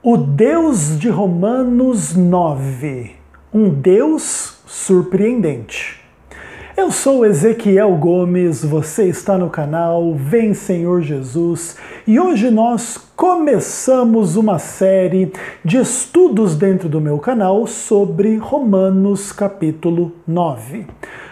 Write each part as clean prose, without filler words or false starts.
O Deus de Romanos 9, um Deus surpreendente. Eu sou Ezequiel Gomes, você está no canal Vem Senhor Jesus e hoje nós começamos uma série de estudos dentro do meu canal sobre Romanos capítulo 9.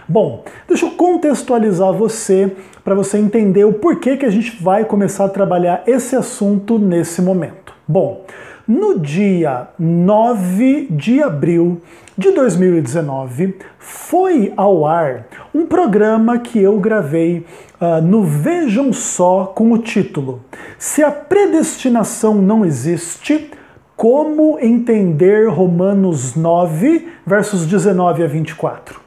Bom, deixa eu contextualizar você para você entender o porquê que a gente vai começar a trabalhar esse assunto nesse momento. Bom, no dia 9 de abril de 2019, foi ao ar um programa que eu gravei no Vejam Só com o título Se a predestinação não existe, como entender Romanos 9, versos 19 a 24.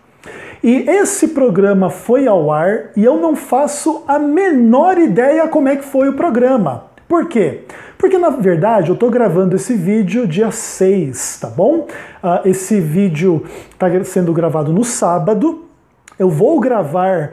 E esse programa foi ao ar e eu não faço a menor ideia como é que foi o programa. Por quê? Porque, na verdade, eu estou gravando esse vídeo dia 6, tá bom? Esse vídeo está sendo gravado no sábado. Eu vou gravar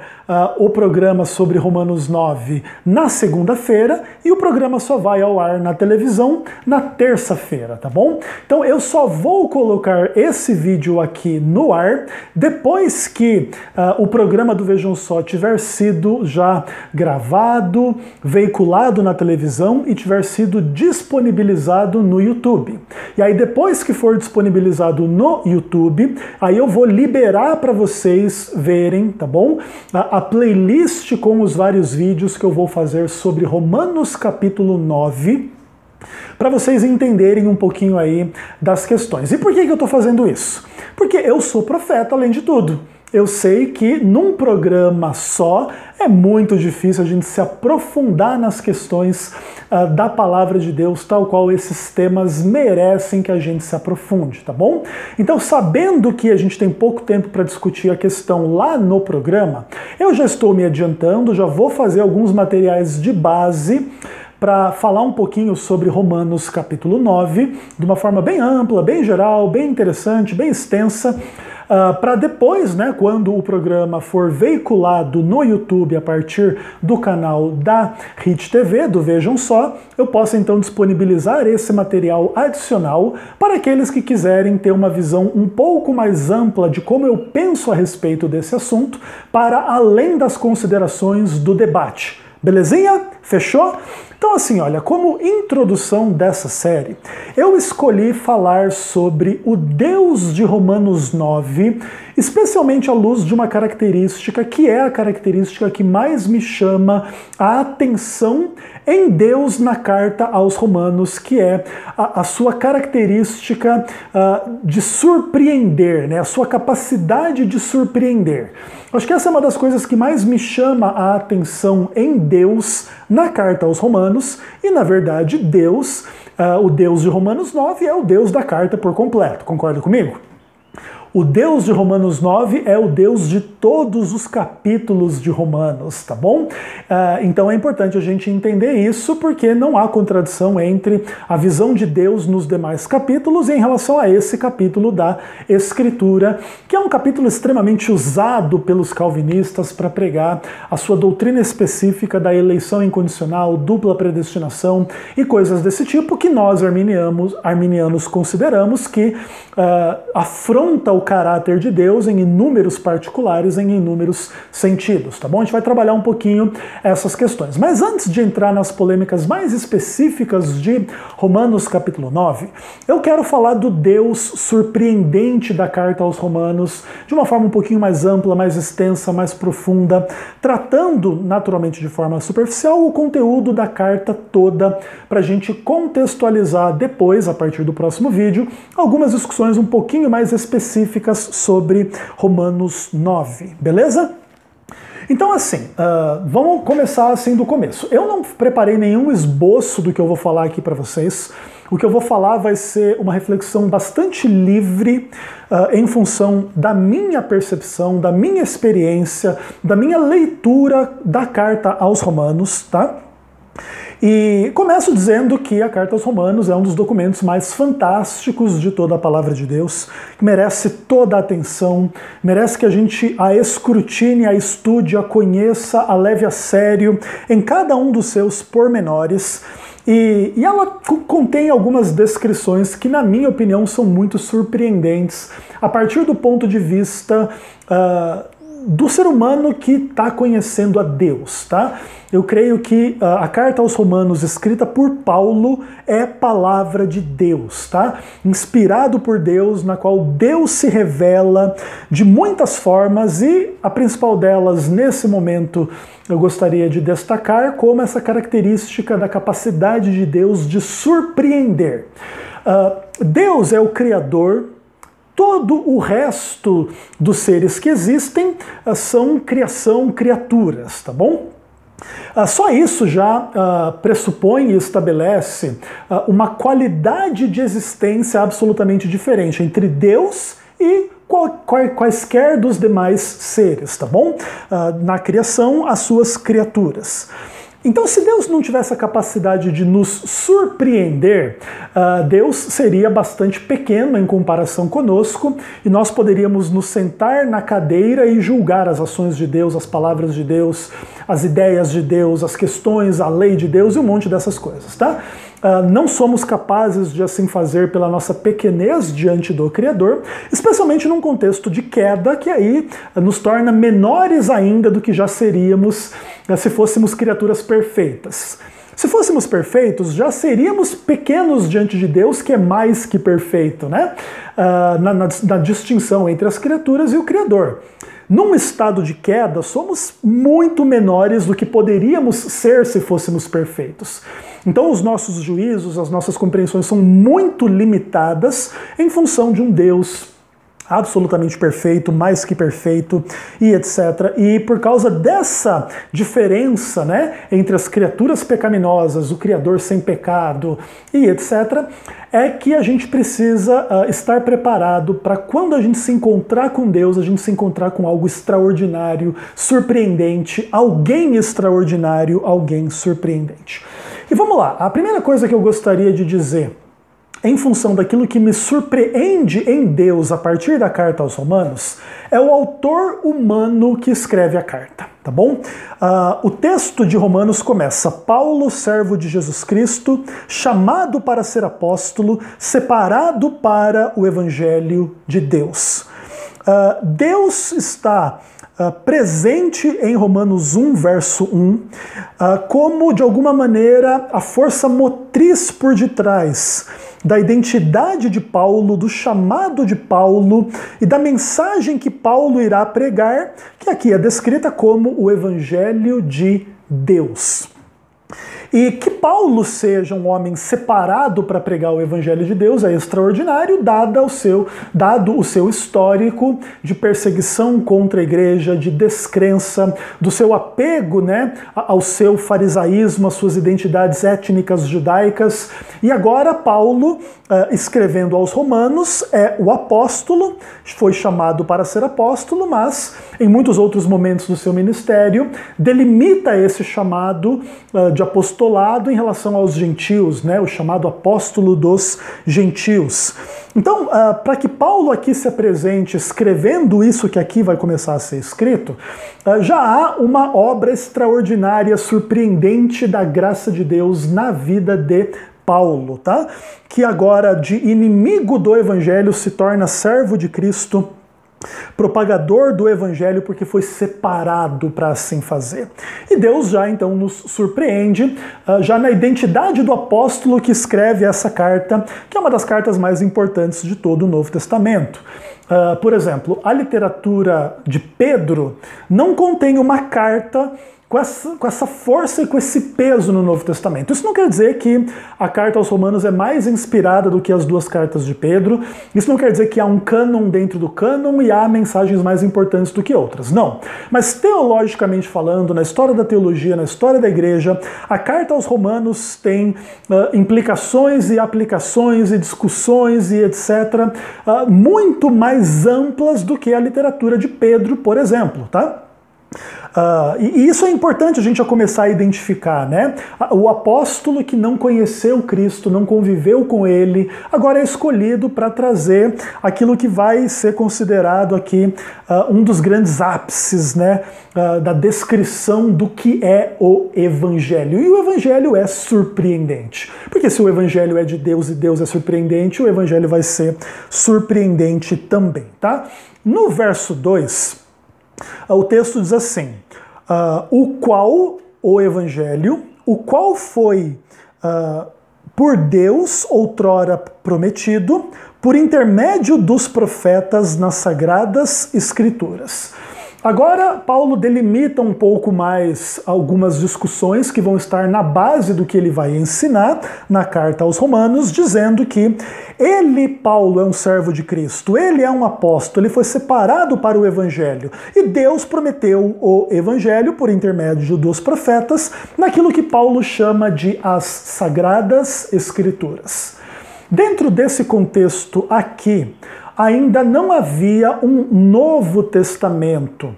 o programa sobre Romanos 9 na segunda-feira e o programa só vai ao ar na televisão na terça-feira, tá bom? Então eu só vou colocar esse vídeo aqui no ar depois que o programa do Vejam Só tiver sido já gravado, veiculado na televisão e tiver sido disponibilizado no YouTube. E aí depois que for disponibilizado no YouTube, aí eu vou liberar para vocês verem, tá bom? A playlist com os vários vídeos que eu vou fazer sobre Romanos capítulo 9, para vocês entenderem um pouquinho aí das questões. E por que eu estou fazendo isso? Porque eu sou profeta além de tudo. Eu sei que num programa só é muito difícil a gente se aprofundar nas questões da palavra de Deus, tal qual esses temas merecem que a gente se aprofunde, tá bom? Então, sabendo que a gente tem pouco tempo para discutir a questão lá no programa, eu já estou me adiantando, já vou fazer alguns materiais de base para falar um pouquinho sobre Romanos capítulo 9, de uma forma bem ampla, bem geral, bem interessante, bem extensa, para depois, né, quando o programa for veiculado no YouTube a partir do canal da Hit TV, do Vejam Só, eu possa então disponibilizar esse material adicional para aqueles que quiserem ter uma visão um pouco mais ampla de como eu penso a respeito desse assunto, para além das considerações do debate. Belezinha? Fechou? Então assim, olha, como introdução dessa série, eu escolhi falar sobre o Deus de Romanos 9, especialmente à luz de uma característica que é a característica que mais me chama a atenção em Deus na carta aos Romanos, que é a sua característica de surpreender, né? A sua capacidade de surpreender. Acho que essa é uma das coisas que mais me chama a atenção em Deus na carta aos Romanos, e na verdade Deus, o Deus de Romanos 9 é o Deus da carta por completo, concorda comigo? O Deus de Romanos 9 é o Deus de todos os capítulos de Romanos, tá bom? Então é importante a gente entender isso, porque não há contradição entre a visão de Deus nos demais capítulos e em relação a esse capítulo da Escritura, que é um capítulo extremamente usado pelos calvinistas para pregar a sua doutrina específica da eleição incondicional, dupla predestinação e coisas desse tipo, que nós arminianos consideramos que afronta o caráter de Deus em inúmeros particulares, em inúmeros sentidos, tá bom? A gente vai trabalhar um pouquinho essas questões. Mas antes de entrar nas polêmicas mais específicas de Romanos capítulo 9, eu quero falar do Deus surpreendente da carta aos Romanos de uma forma um pouquinho mais ampla, mais extensa, mais profunda, tratando naturalmente de forma superficial o conteúdo da carta toda, para a gente contextualizar depois, a partir do próximo vídeo, algumas discussões um pouquinho mais específicas sobre Romanos 9, beleza? Então assim, vamos começar assim do começo. Eu não preparei nenhum esboço do que eu vou falar aqui para vocês. O que eu vou falar vai ser uma reflexão bastante livre em função da minha percepção, da minha experiência, da minha leitura da carta aos Romanos, tá? E começo dizendo que a Carta aos Romanos é um dos documentos mais fantásticos de toda a Palavra de Deus, que merece toda a atenção, merece que a gente a escrutine, a estude, a conheça, a leve a sério em cada um dos seus pormenores. E ela contém algumas descrições que, na minha opinião, são muito surpreendentes a partir do ponto de vista do ser humano que está conhecendo a Deus, tá? Eu creio que a carta aos Romanos, escrita por Paulo, é palavra de Deus, tá? Inspirado por Deus, na qual Deus se revela de muitas formas e a principal delas, nesse momento, eu gostaria de destacar como essa característica da capacidade de Deus de surpreender. Deus é o Criador. Todo o resto dos seres que existem são criaturas, tá bom? Só isso já pressupõe e estabelece uma qualidade de existência absolutamente diferente entre Deus e quaisquer dos demais seres, tá bom? Na criação, as suas criaturas. Então, se Deus não tivesse a capacidade de nos surpreender, Deus seria bastante pequeno em comparação conosco e nós poderíamos nos sentar na cadeira e julgar as ações de Deus, as palavras de Deus, as ideias de Deus, as questões, a lei de Deus e um monte dessas coisas, tá? Não somos capazes de assim fazer pela nossa pequenez diante do Criador, especialmente num contexto de queda que aí nos torna menores ainda do que já seríamos se fôssemos criaturas perfeitas. Se fôssemos perfeitos, já seríamos pequenos diante de Deus, que é mais que perfeito, né? Na distinção entre as criaturas e o Criador. Num estado de queda, somos muito menores do que poderíamos ser se fôssemos perfeitos. Então os nossos juízos, as nossas compreensões são muito limitadas em função de um Deus absolutamente perfeito, mais que perfeito, e etc. E por causa dessa diferença, né, entre as criaturas pecaminosas, o Criador sem pecado, e etc., é que a gente precisa estar preparado para quando a gente se encontrar com Deus, a gente se encontrar com algo extraordinário, surpreendente, alguém extraordinário, alguém surpreendente. E vamos lá, a primeira coisa que eu gostaria de dizer em função daquilo que me surpreende em Deus a partir da carta aos Romanos, é o autor humano que escreve a carta, tá bom? O texto de Romanos começa: Paulo, servo de Jesus Cristo, chamado para ser apóstolo, separado para o Evangelho de Deus. Deus está presente em Romanos 1, verso 1, como, de alguma maneira, a força motriz por detrás da identidade de Paulo, do chamado de Paulo e da mensagem que Paulo irá pregar, que aqui é descrita como o Evangelho de Deus. E que Paulo seja um homem separado para pregar o Evangelho de Deus é extraordinário, dado o seu histórico de perseguição contra a igreja, de descrença, do seu apego, né, ao seu farisaísmo, às suas identidades étnicas judaicas. E agora Paulo, escrevendo aos Romanos, é o apóstolo, foi chamado para ser apóstolo, mas em muitos outros momentos do seu ministério delimita esse chamado de apostolado em relação aos gentios, né, o chamado apóstolo dos gentios. Então, para que Paulo aqui se apresente escrevendo isso que aqui vai começar a ser escrito, já há uma obra extraordinária, surpreendente da graça de Deus na vida de Paulo, tá? Que agora de inimigo do Evangelho se torna servo de Cristo, propagador do Evangelho, porque foi separado para assim fazer. E Deus já então nos surpreende, já na identidade do apóstolo que escreve essa carta, que é uma das cartas mais importantes de todo o Novo Testamento. Por exemplo, a literatura de Pedro não contém uma carta com essa força e com esse peso no Novo Testamento. Isso não quer dizer que a carta aos Romanos é mais inspirada do que as duas cartas de Pedro. Isso não quer dizer que há um cânon dentro do cânon e há mensagens mais importantes do que outras. Não. Mas teologicamente falando, na história da teologia, na história da igreja, a carta aos Romanos tem implicações e aplicações e discussões e etc. Muito mais amplas do que a literatura de Pedro, por exemplo, tá? E isso é importante a gente já começar a identificar, né? O apóstolo que não conheceu Cristo, não conviveu com ele, agora é escolhido para trazer aquilo que vai ser considerado aqui um dos grandes ápices, né, da descrição do que é o Evangelho. E o Evangelho é surpreendente, porque se o Evangelho é de Deus e Deus é surpreendente, o Evangelho vai ser surpreendente também, tá? No verso 2, o texto diz assim, o Evangelho, o qual foi por Deus outrora prometido, por intermédio dos profetas nas Sagradas Escrituras. Agora, Paulo delimita um pouco mais algumas discussões que vão estar na base do que ele vai ensinar na carta aos Romanos, dizendo que ele, Paulo, é um servo de Cristo, ele é um apóstolo, ele foi separado para o Evangelho, e Deus prometeu o Evangelho por intermédio dos profetas, naquilo que Paulo chama de as Sagradas Escrituras. Dentro desse contexto aqui, ainda não havia um Novo Testamento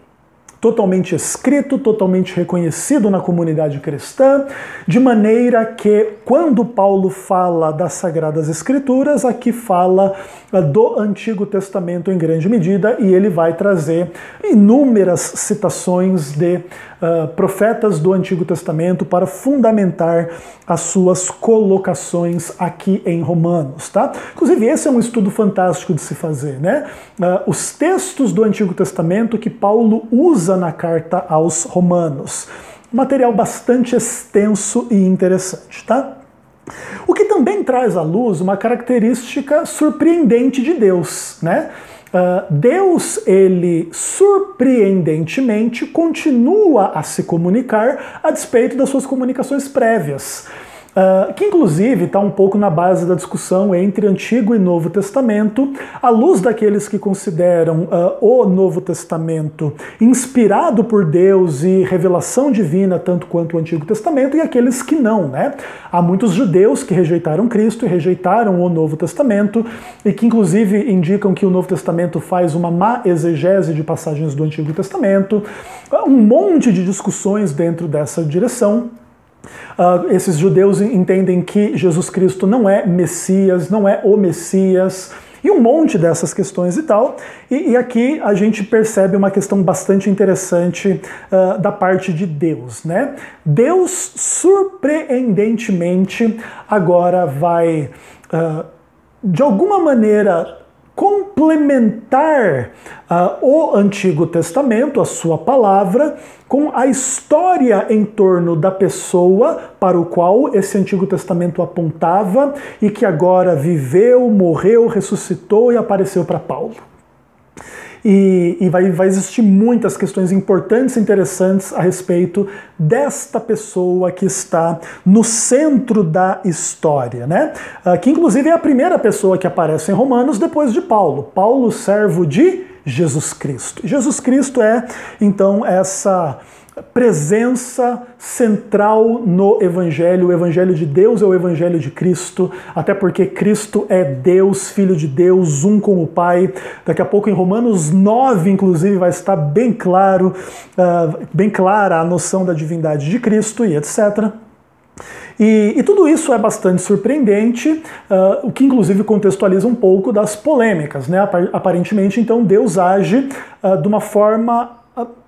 totalmente escrito, totalmente reconhecido na comunidade cristã, de maneira que, quando Paulo fala das Sagradas Escrituras, aqui fala do Antigo Testamento em grande medida, e ele vai trazer inúmeras citações de profetas do Antigo Testamento para fundamentar as suas colocações aqui em Romanos, tá? Inclusive, esse é um estudo fantástico de se fazer, né? Os textos do Antigo Testamento que Paulo usa na carta aos Romanos. Material bastante extenso e interessante, tá? O que também traz à luz uma característica surpreendente de Deus, né? Deus, ele surpreendentemente continua a se comunicar a despeito das suas comunicações prévias. Que inclusive está um pouco na base da discussão entre Antigo e Novo Testamento, à luz daqueles que consideram o Novo Testamento inspirado por Deus e revelação divina tanto quanto o Antigo Testamento, e aqueles que não, né? Há muitos judeus que rejeitaram Cristo e rejeitaram o Novo Testamento, e que inclusive indicam que o Novo Testamento faz uma má exegese de passagens do Antigo Testamento. Um monte de discussões dentro dessa direção. Esses judeus entendem que Jesus Cristo não é Messias, não é o Messias, e um monte dessas questões e tal. E aqui a gente percebe uma questão bastante interessante da parte de Deus, né? Deus, surpreendentemente, agora vai, de alguma maneira, complementar o Antigo Testamento, a sua palavra, com a história em torno da pessoa para o qual esse Antigo Testamento apontava e que agora viveu, morreu, ressuscitou e apareceu para Paulo. E vai existir muitas questões importantes e interessantes a respeito desta pessoa que está no centro da história, né? Que inclusive é a primeira pessoa que aparece em Romanos depois de Paulo. Paulo, servo de Jesus Cristo. Jesus Cristo é, então, essa presença central no Evangelho. O Evangelho de Deus é o Evangelho de Cristo, até porque Cristo é Deus, Filho de Deus, um com o Pai. Daqui a pouco em Romanos 9, inclusive, vai estar bem claro, bem clara a noção da divindade de Cristo e etc. E tudo isso é bastante surpreendente, o que inclusive contextualiza um pouco das polêmicas, né? Aparentemente, então, Deus age de uma forma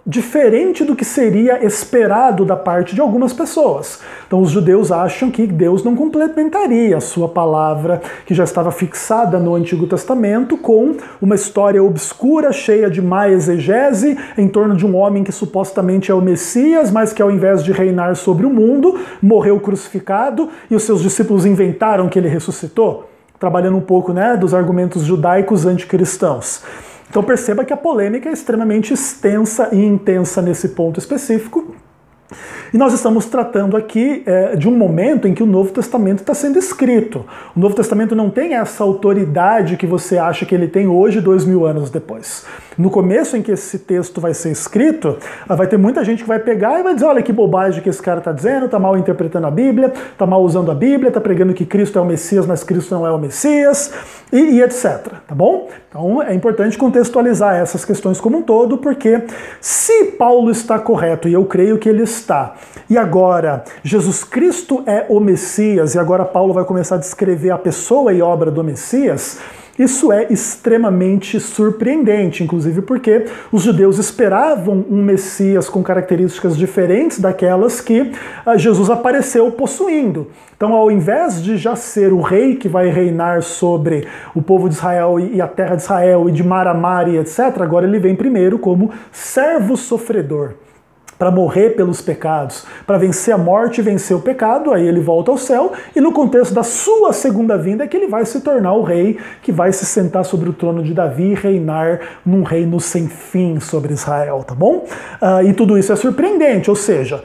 diferente do que seria esperado da parte de algumas pessoas. Então os judeus acham que Deus não complementaria a sua palavra, que já estava fixada no Antigo Testamento, com uma história obscura, cheia de má exegese, em torno de um homem que supostamente é o Messias, mas que ao invés de reinar sobre o mundo, morreu crucificado, e os seus discípulos inventaram que ele ressuscitou, trabalhando um pouco, né, dos argumentos judaicos anticristãos. Então perceba que a polêmica é extremamente extensa e intensa nesse ponto específico, E nós estamos tratando aqui de um momento em que o Novo Testamento está sendo escrito. O Novo Testamento não tem essa autoridade que você acha que ele tem hoje, 2000 anos depois. No começo em que esse texto vai ser escrito, vai ter muita gente que vai pegar e vai dizer, olha que bobagem que esse cara está dizendo, está mal interpretando a Bíblia, está mal usando a Bíblia, está pregando que Cristo é o Messias, mas Cristo não é o Messias, e etc. Tá bom? Então é importante contextualizar essas questões como um todo, porque se Paulo está correto, e eu creio que ele está, e agora Jesus Cristo é o Messias, e agora Paulo vai começar a descrever a pessoa e obra do Messias, isso é extremamente surpreendente, inclusive porque os judeus esperavam um Messias com características diferentes daquelas que Jesus apareceu possuindo. Então, ao invés de já ser o rei que vai reinar sobre o povo de Israel e a terra de Israel e de mar a mar e etc., agora ele vem primeiro como servo sofredor, para morrer pelos pecados, para vencer a morte e vencer o pecado, aí ele volta ao céu, e no contexto da sua segunda vinda é que ele vai se tornar o rei que vai se sentar sobre o trono de Davi e reinar num reino sem fim sobre Israel, tá bom? E tudo isso é surpreendente, ou seja,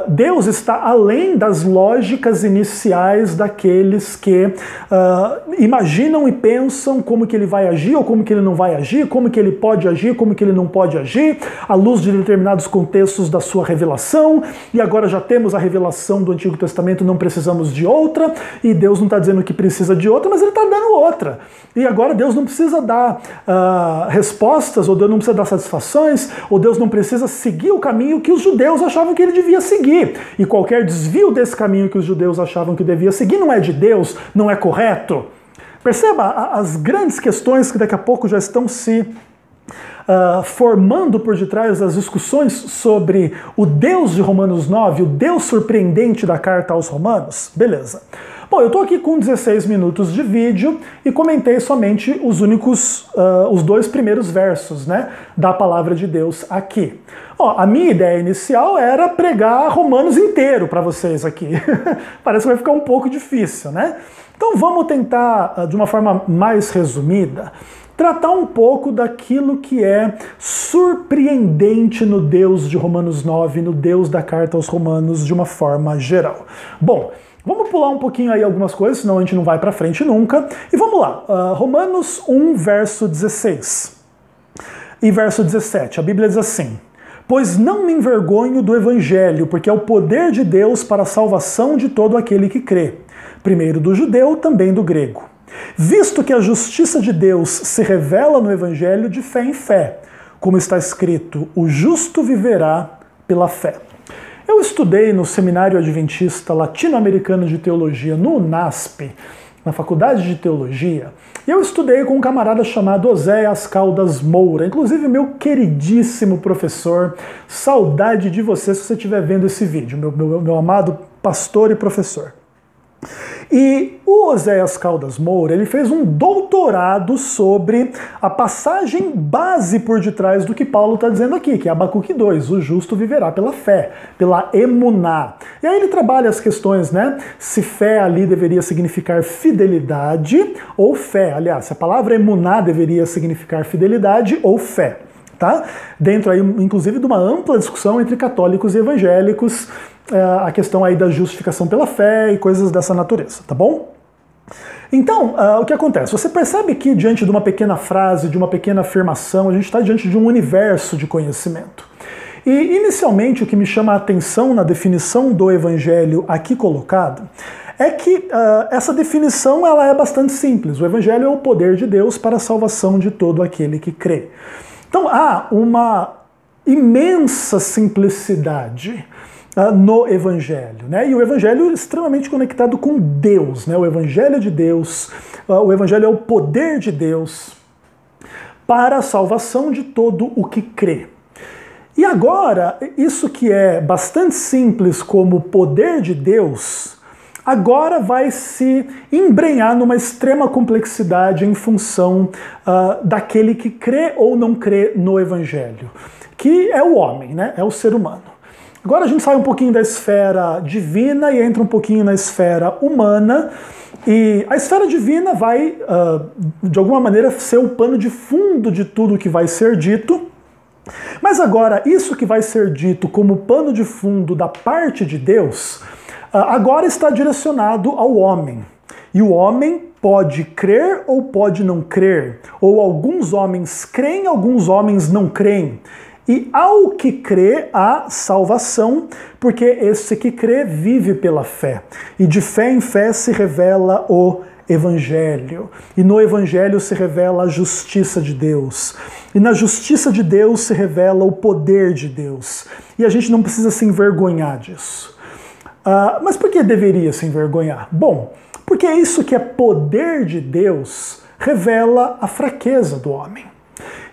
Deus está além das lógicas iniciais daqueles que imaginam e pensam como que ele vai agir ou como que ele não vai agir, como que ele pode agir, como que ele não pode agir, à luz de determinados contextos da sua revelação, e agora já temos a revelação do Antigo Testamento, não precisamos de outra, e Deus não está dizendo que precisa de outra, mas ele está dando outra. E agora Deus não precisa dar respostas, ou Deus não precisa dar satisfações, ou Deus não precisa seguir o caminho que os judeus achavam que ele devia seguir. E qualquer desvio desse caminho que os judeus achavam que devia seguir não é de Deus, não é correto. Perceba as grandes questões que daqui a pouco já estão se formando por detrás das discussões sobre o Deus de Romanos 9, o Deus surpreendente da carta aos Romanos. Beleza. Bom, eu estou aqui com 16 minutos de vídeo e comentei somente os dois primeiros versos, né, da palavra de Deus aqui. A minha ideia inicial era pregar Romanos inteiro para vocês aqui. Parece que vai ficar um pouco difícil, né? Então vamos tentar, de uma forma mais resumida, tratar um pouco daquilo que é surpreendente no Deus de Romanos 9, no Deus da carta aos Romanos de uma forma geral. Bom, vamos pular um pouquinho aí algumas coisas, senão a gente não vai para frente nunca. E vamos lá, Romanos 1, verso 16 e verso 17, a Bíblia diz assim: pois não me envergonho do Evangelho, porque é o poder de Deus para a salvação de todo aquele que crê, primeiro do judeu, também do grego. Visto que a justiça de Deus se revela no Evangelho de fé em fé, como está escrito, o justo viverá pela fé. Eu estudei no Seminário Adventista Latino-Americano de Teologia, no UNASP, na Faculdade de Teologia, e eu estudei com um camarada chamado Oséias Caldas Moura, inclusive meu queridíssimo professor, saudade de você se você estiver vendo esse vídeo, meu amado pastor e professor. E o Oséias Caldas Moura, ele fez um doutorado sobre a passagem base por detrás do que Paulo está dizendo aqui, que é Abacuque 2, o justo viverá pela fé, pela emuná. E aí ele trabalha as questões, né? Se fé ali deveria significar fidelidade ou fé. Aliás, se a palavra emuná deveria significar fidelidade ou fé. Tá? Dentro aí, inclusive, de uma ampla discussão entre católicos e evangélicos, a questão aí da justificação pela fé e coisas dessa natureza, tá bom? Então, o que acontece? Você percebe que diante de uma pequena frase, de uma pequena afirmação, a gente está diante de um universo de conhecimento. E, inicialmente, o que me chama a atenção na definição do evangelho aqui colocado é que essa definição ela é bastante simples. O evangelho é o poder de Deus para a salvação de todo aquele que crê. Então, há uma imensa simplicidade no Evangelho, né? E o Evangelho é extremamente conectado com Deus, né? O Evangelho de Deus, o Evangelho é o poder de Deus para a salvação de todo o que crê. E agora, isso que é bastante simples como poder de Deus, agora vai se embrenhar numa extrema complexidade em função daquele que crê ou não crê no Evangelho, que é o homem, né? É o ser humano. Agora a gente sai um pouquinho da esfera divina e entra um pouquinho na esfera humana, e a esfera divina vai, de alguma maneira, ser o pano de fundo de tudo que vai ser dito, Mas agora, isso que vai ser dito como pano de fundo da parte de Deus, agora está direcionado ao homem. E o homem pode crer ou pode não crer. Ou alguns homens creem, alguns homens não creem. E ao que crê, há salvação, porque esse que crê vive pela fé. E de fé em fé se revela o Evangelho. E no Evangelho se revela a justiça de Deus. E na justiça de Deus se revela o poder de Deus. E a gente não precisa se envergonhar disso. Mas por que deveria se envergonhar? Bom, porque isso que é poder de Deus revela a fraqueza do homem.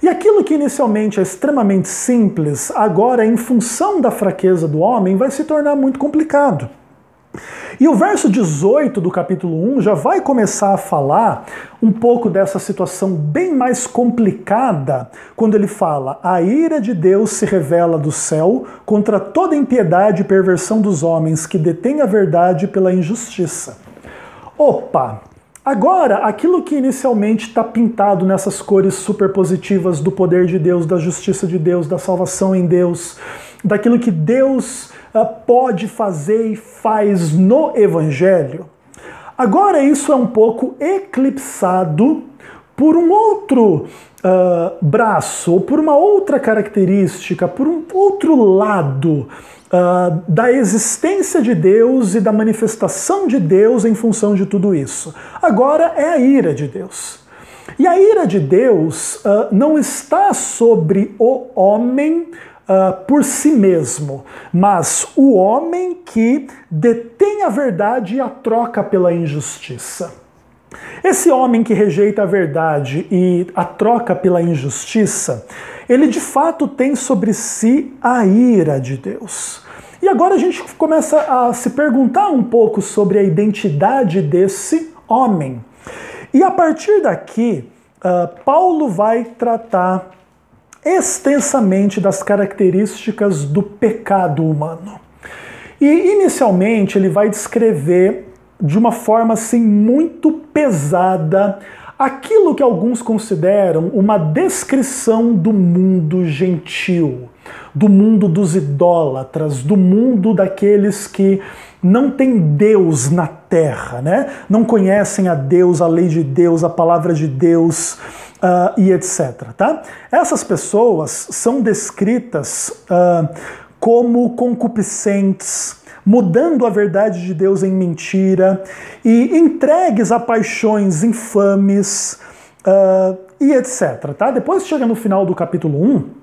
E aquilo que inicialmente é extremamente simples, agora, em função da fraqueza do homem, vai se tornar muito complicado. E o verso 18 do capítulo 1 já vai começar a falar um pouco dessa situação bem mais complicada, quando ele fala: a ira de Deus se revela do céu contra toda impiedade e perversão dos homens que detêm a verdade pela injustiça. Opa! Agora, aquilo que inicialmente está pintado nessas cores superpositivas do poder de Deus, da justiça de Deus, da salvação em Deus, daquilo que Deus pode fazer e faz no Evangelho, agora isso é um pouco eclipsado por um outro braço, ou por uma outra característica, por um outro lado da existência de Deus e da manifestação de Deus em função de tudo isso. Agora é a ira de Deus. E a ira de Deus não está sobre o homem por si mesmo, mas o homem que detém a verdade e a troca pela injustiça. Esse homem que rejeita a verdade e a troca pela injustiça, ele de fato tem sobre si a ira de Deus. E agora a gente começa a se perguntar um pouco sobre a identidade desse homem. E a partir daqui, Paulo vai tratar extensamente das características do pecado humano. E inicialmente ele vai descrever de uma forma assim muito pesada aquilo que alguns consideram uma descrição do mundo gentil, do mundo dos idólatras, do mundo daqueles que não têm Deus na terra, né? Não conhecem a Deus, a lei de Deus, a palavra de Deus e etc. Tá? Essas pessoas são descritas como concupiscentes, mudando a verdade de Deus em mentira e entregues a paixões infames e etc. Tá? Depois chega no final do capítulo 1,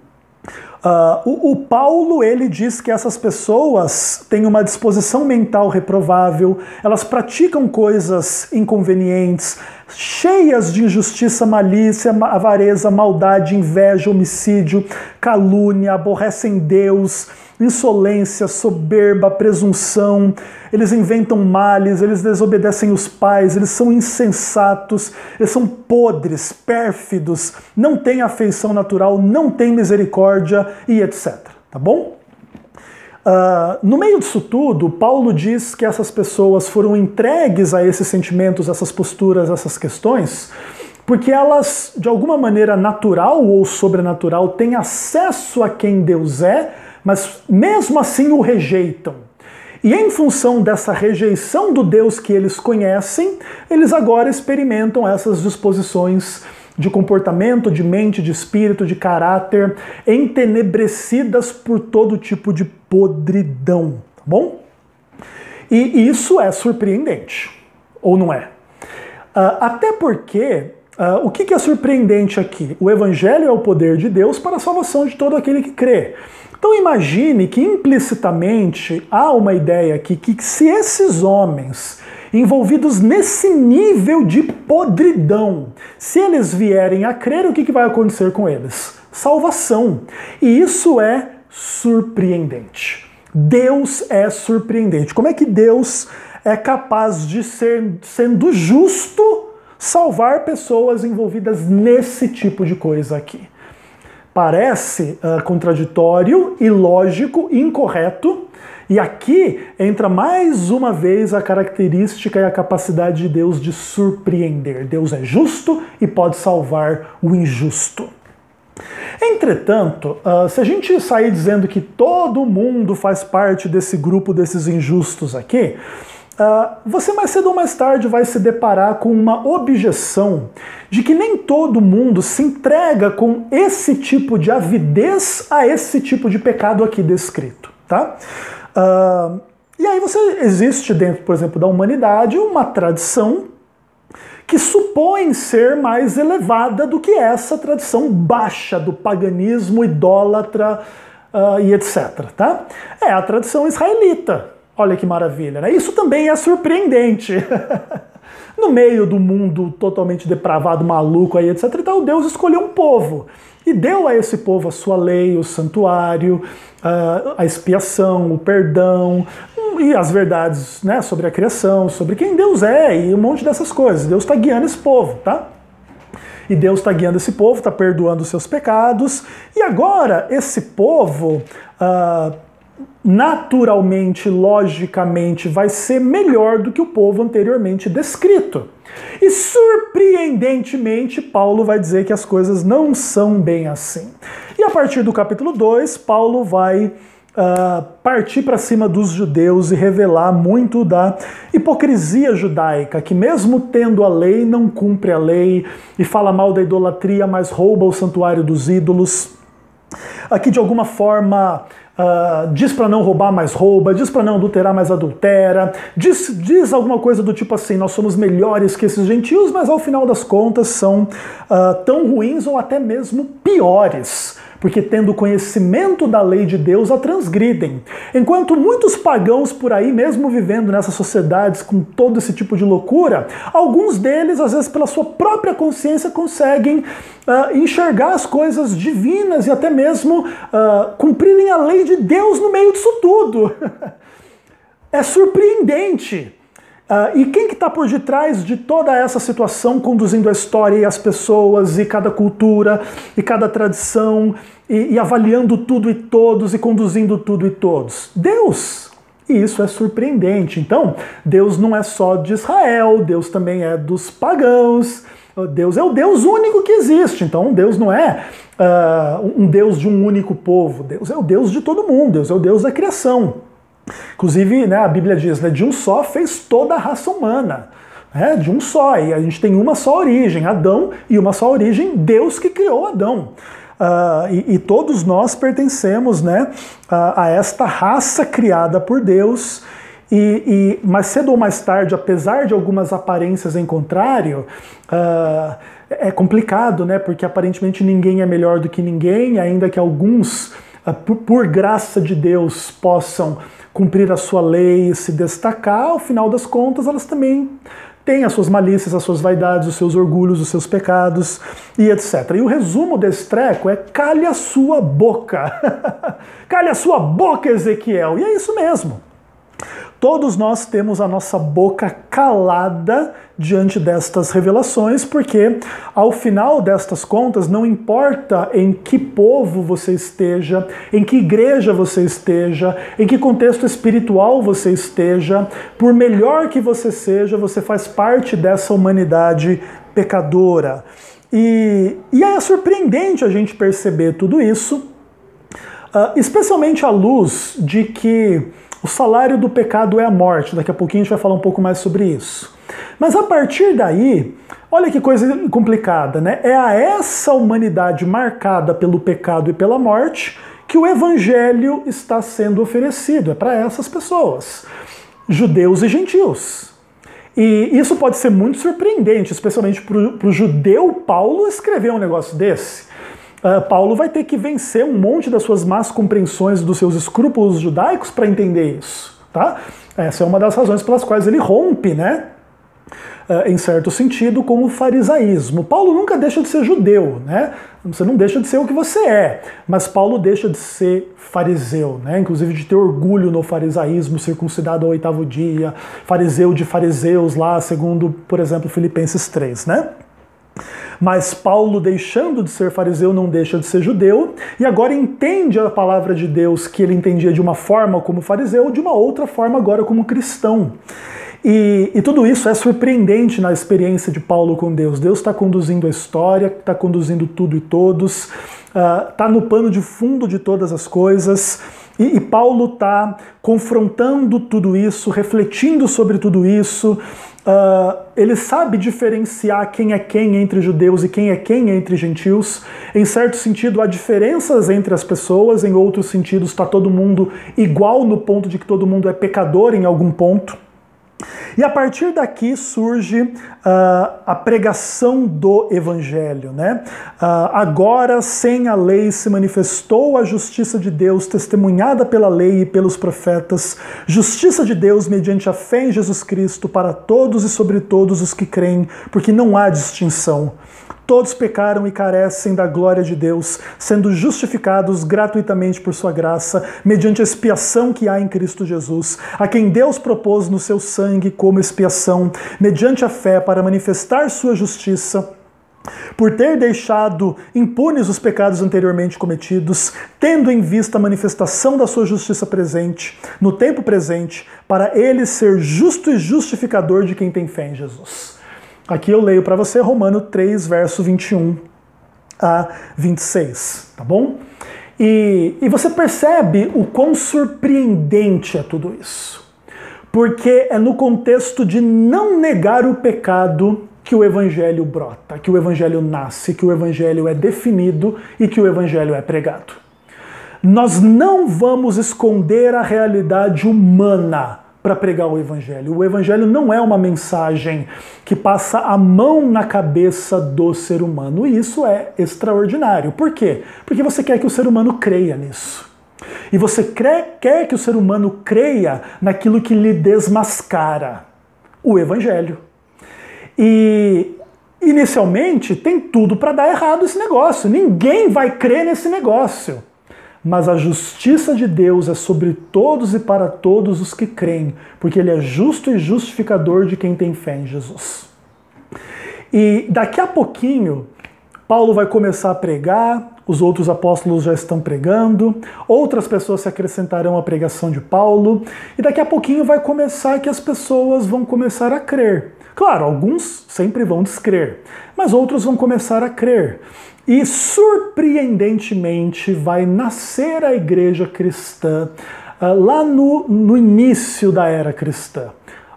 o Paulo ele diz que essas pessoas têm uma disposição mental reprovável, elas praticam coisas inconvenientes, cheias de injustiça, malícia, avareza, maldade, inveja, homicídio, calúnia, aborrecem Deus, insolência, soberba, presunção, eles inventam males, eles desobedecem os pais, eles são insensatos, eles são podres, pérfidos, não têm afeição natural, não têm misericórdia e etc. Tá bom? No meio disso tudo, Paulo diz que essas pessoas foram entregues a esses sentimentos, essas posturas, essas questões, porque elas, de alguma maneira natural ou sobrenatural, têm acesso a quem Deus é, mas mesmo assim o rejeitam. E em função dessa rejeição do Deus que eles conhecem, eles agora experimentam essas disposições de comportamento, de mente, de espírito, de caráter, entenebrecidas por todo tipo de podridão, tá bom? E isso é surpreendente, ou não é? Até porque, o que é surpreendente aqui? O Evangelho é o poder de Deus para a salvação de todo aquele que crê. Então imagine que implicitamente há uma ideia aqui que se esses homens envolvidos nesse nível de podridão, se eles vierem a crer, o que vai acontecer com eles? Salvação. E isso é surpreendente. Deus é surpreendente. Como é que Deus é capaz de sendo justo, salvar pessoas envolvidas nesse tipo de coisa aqui? Parece contraditório, ilógico, incorreto, e aqui entra mais uma vez a característica e a capacidade de Deus de surpreender. Deus é justo e pode salvar o injusto. Entretanto, se a gente sair dizendo que todo mundo faz parte desse grupo desses injustos aqui, você mais cedo ou mais tarde vai se deparar com uma objeção de que nem todo mundo se entrega com esse tipo de avidez a esse tipo de pecado aqui descrito, tá? E aí existe dentro, por exemplo, da humanidade uma tradição que supõe ser mais elevada do que essa tradição baixa do paganismo idólatra e etc, tá? É a tradição israelita. Olha que maravilha, né? Isso também é surpreendente. No meio do mundo totalmente depravado, maluco, aí, etc. Então Deus escolheu um povo e deu a esse povo a sua lei, o santuário, a expiação, o perdão e as verdades, né, sobre a criação, sobre quem Deus é e um monte dessas coisas. Deus está guiando esse povo, tá? E Deus está guiando esse povo, está perdoando os seus pecados. E agora esse povo naturalmente, logicamente, vai ser melhor do que o povo anteriormente descrito. E surpreendentemente, Paulo vai dizer que as coisas não são bem assim. E a partir do capítulo 2, Paulo vai partir para cima dos judeus e revelar muito da hipocrisia judaica, que mesmo tendo a lei, não cumpre a lei, e fala mal da idolatria, mas rouba o santuário dos ídolos. Aqui, de alguma forma, diz para não roubar, mas rouba, diz para não adulterar, mas adultera, diz alguma coisa do tipo assim, nós somos melhores que esses gentios, mas ao final das contas são tão ruins ou até mesmo piores, porque tendo conhecimento da lei de Deus a transgridem. Enquanto muitos pagãos por aí, mesmo vivendo nessas sociedades com todo esse tipo de loucura, alguns deles, às vezes pela sua própria consciência, conseguem enxergar as coisas divinas e até mesmo cumprirem a lei de Deus no meio disso tudo. É surpreendente. E quem que está por detrás de toda essa situação, conduzindo a história e as pessoas, e cada cultura, e cada tradição, e avaliando tudo e todos, e conduzindo tudo e todos? Deus! E isso é surpreendente. Então, Deus não é só de Israel, Deus também é dos pagãos, Deus é o Deus único que existe. Então, Deus não é um Deus de um único povo, Deus é o Deus de todo mundo, Deus é o Deus da criação. Inclusive, né, a Bíblia diz, né, de um só fez toda a raça humana, né, de um só, e a gente tem uma só origem, Adão, e uma só origem, Deus que criou Adão. E todos nós pertencemos, né, a esta raça criada por Deus, e mais cedo ou mais tarde, apesar de algumas aparências em contrário, é complicado, né, porque aparentemente ninguém é melhor do que ninguém, ainda que alguns, por graça de Deus, possam cumprir a sua lei e se destacar, ao final das contas elas também têm as suas malícias, as suas vaidades, os seus orgulhos, os seus pecados e etc. E o resumo desse treco é: calhe a sua boca. Calhe a sua boca, Ezequiel. E é isso mesmo. Todos nós temos a nossa boca calada diante destas revelações, porque ao final destas contas, não importa em que povo você esteja, em que igreja você esteja, em que contexto espiritual você esteja, por melhor que você seja, você faz parte dessa humanidade pecadora. E é surpreendente a gente perceber tudo isso, especialmente à luz de que o salário do pecado é a morte. Daqui a pouquinho a gente vai falar um pouco mais sobre isso. Mas a partir daí, olha que coisa complicada, né? É a essa humanidade marcada pelo pecado e pela morte que o evangelho está sendo oferecido. É para essas pessoas, judeus e gentios. E isso pode ser muito surpreendente, especialmente para o judeu Paulo escrever um negócio desse. Paulo vai ter que vencer um monte das suas más compreensões, dos seus escrúpulos judaicos para entender isso, tá? Essa é uma das razões pelas quais ele rompe, né? Em certo sentido, com o farisaísmo. Paulo nunca deixa de ser judeu, né? Você não deixa de ser o que você é, mas Paulo deixa de ser fariseu, né? Inclusive de ter orgulho no farisaísmo, circuncidado ao 8º dia, fariseu de fariseus lá, segundo, por exemplo, Filipenses 3, né? Mas Paulo, deixando de ser fariseu, não deixa de ser judeu, e agora entende a palavra de Deus que ele entendia de uma forma como fariseu, de uma outra forma agora como cristão. E tudo isso é surpreendente na experiência de Paulo com Deus. Deus está conduzindo a história, está conduzindo tudo e todos, está no pano de fundo de todas as coisas. E Paulo está confrontando tudo isso, refletindo sobre tudo isso. Ele sabe diferenciar quem é quem entre judeus e quem é quem entre gentios. Em certo sentido, há diferenças entre as pessoas, em outros sentidos, está todo mundo igual no ponto de que todo mundo é pecador em algum ponto. E a partir daqui surge a pregação do Evangelho, né? Agora, sem a lei, se manifestou a justiça de Deus, testemunhada pela lei e pelos profetas, justiça de Deus mediante a fé em Jesus Cristo para todos e sobre todos os que creem, porque não há distinção. Todos pecaram e carecem da glória de Deus, sendo justificados gratuitamente por sua graça, mediante a expiação que há em Cristo Jesus, a quem Deus propôs no seu sangue como expiação, mediante a fé para manifestar sua justiça, por ter deixado impunes os pecados anteriormente cometidos, tendo em vista a manifestação da sua justiça presente, no tempo presente, para ele ser justo e justificador de quem tem fé em Jesus. Aqui eu leio para você Romanos 3, verso 21 a 26, tá bom? E você percebe o quão surpreendente é tudo isso. Porque é no contexto de não negar o pecado que o Evangelho brota, que o Evangelho nasce, que o Evangelho é definido e que o Evangelho é pregado. Nós não vamos esconder a realidade humana para pregar o Evangelho. O Evangelho não é uma mensagem que passa a mão na cabeça do ser humano. E isso é extraordinário. Por quê? Porque você quer que o ser humano creia nisso. E você quer que o ser humano creia naquilo que lhe desmascara o Evangelho. E inicialmente tem tudo para dar errado esse negócio. Ninguém vai crer nesse negócio. Mas a justiça de Deus é sobre todos e para todos os que creem, porque Ele é justo e justificador de quem tem fé em Jesus. E daqui a pouquinho, Paulo vai começar a pregar, os outros apóstolos já estão pregando, outras pessoas se acrescentarão à pregação de Paulo, e daqui a pouquinho vai começar que as pessoas vão começar a crer. Claro, alguns sempre vão descrer, mas outros vão começar a crer. E, surpreendentemente, vai nascer a igreja cristã lá no início da era cristã.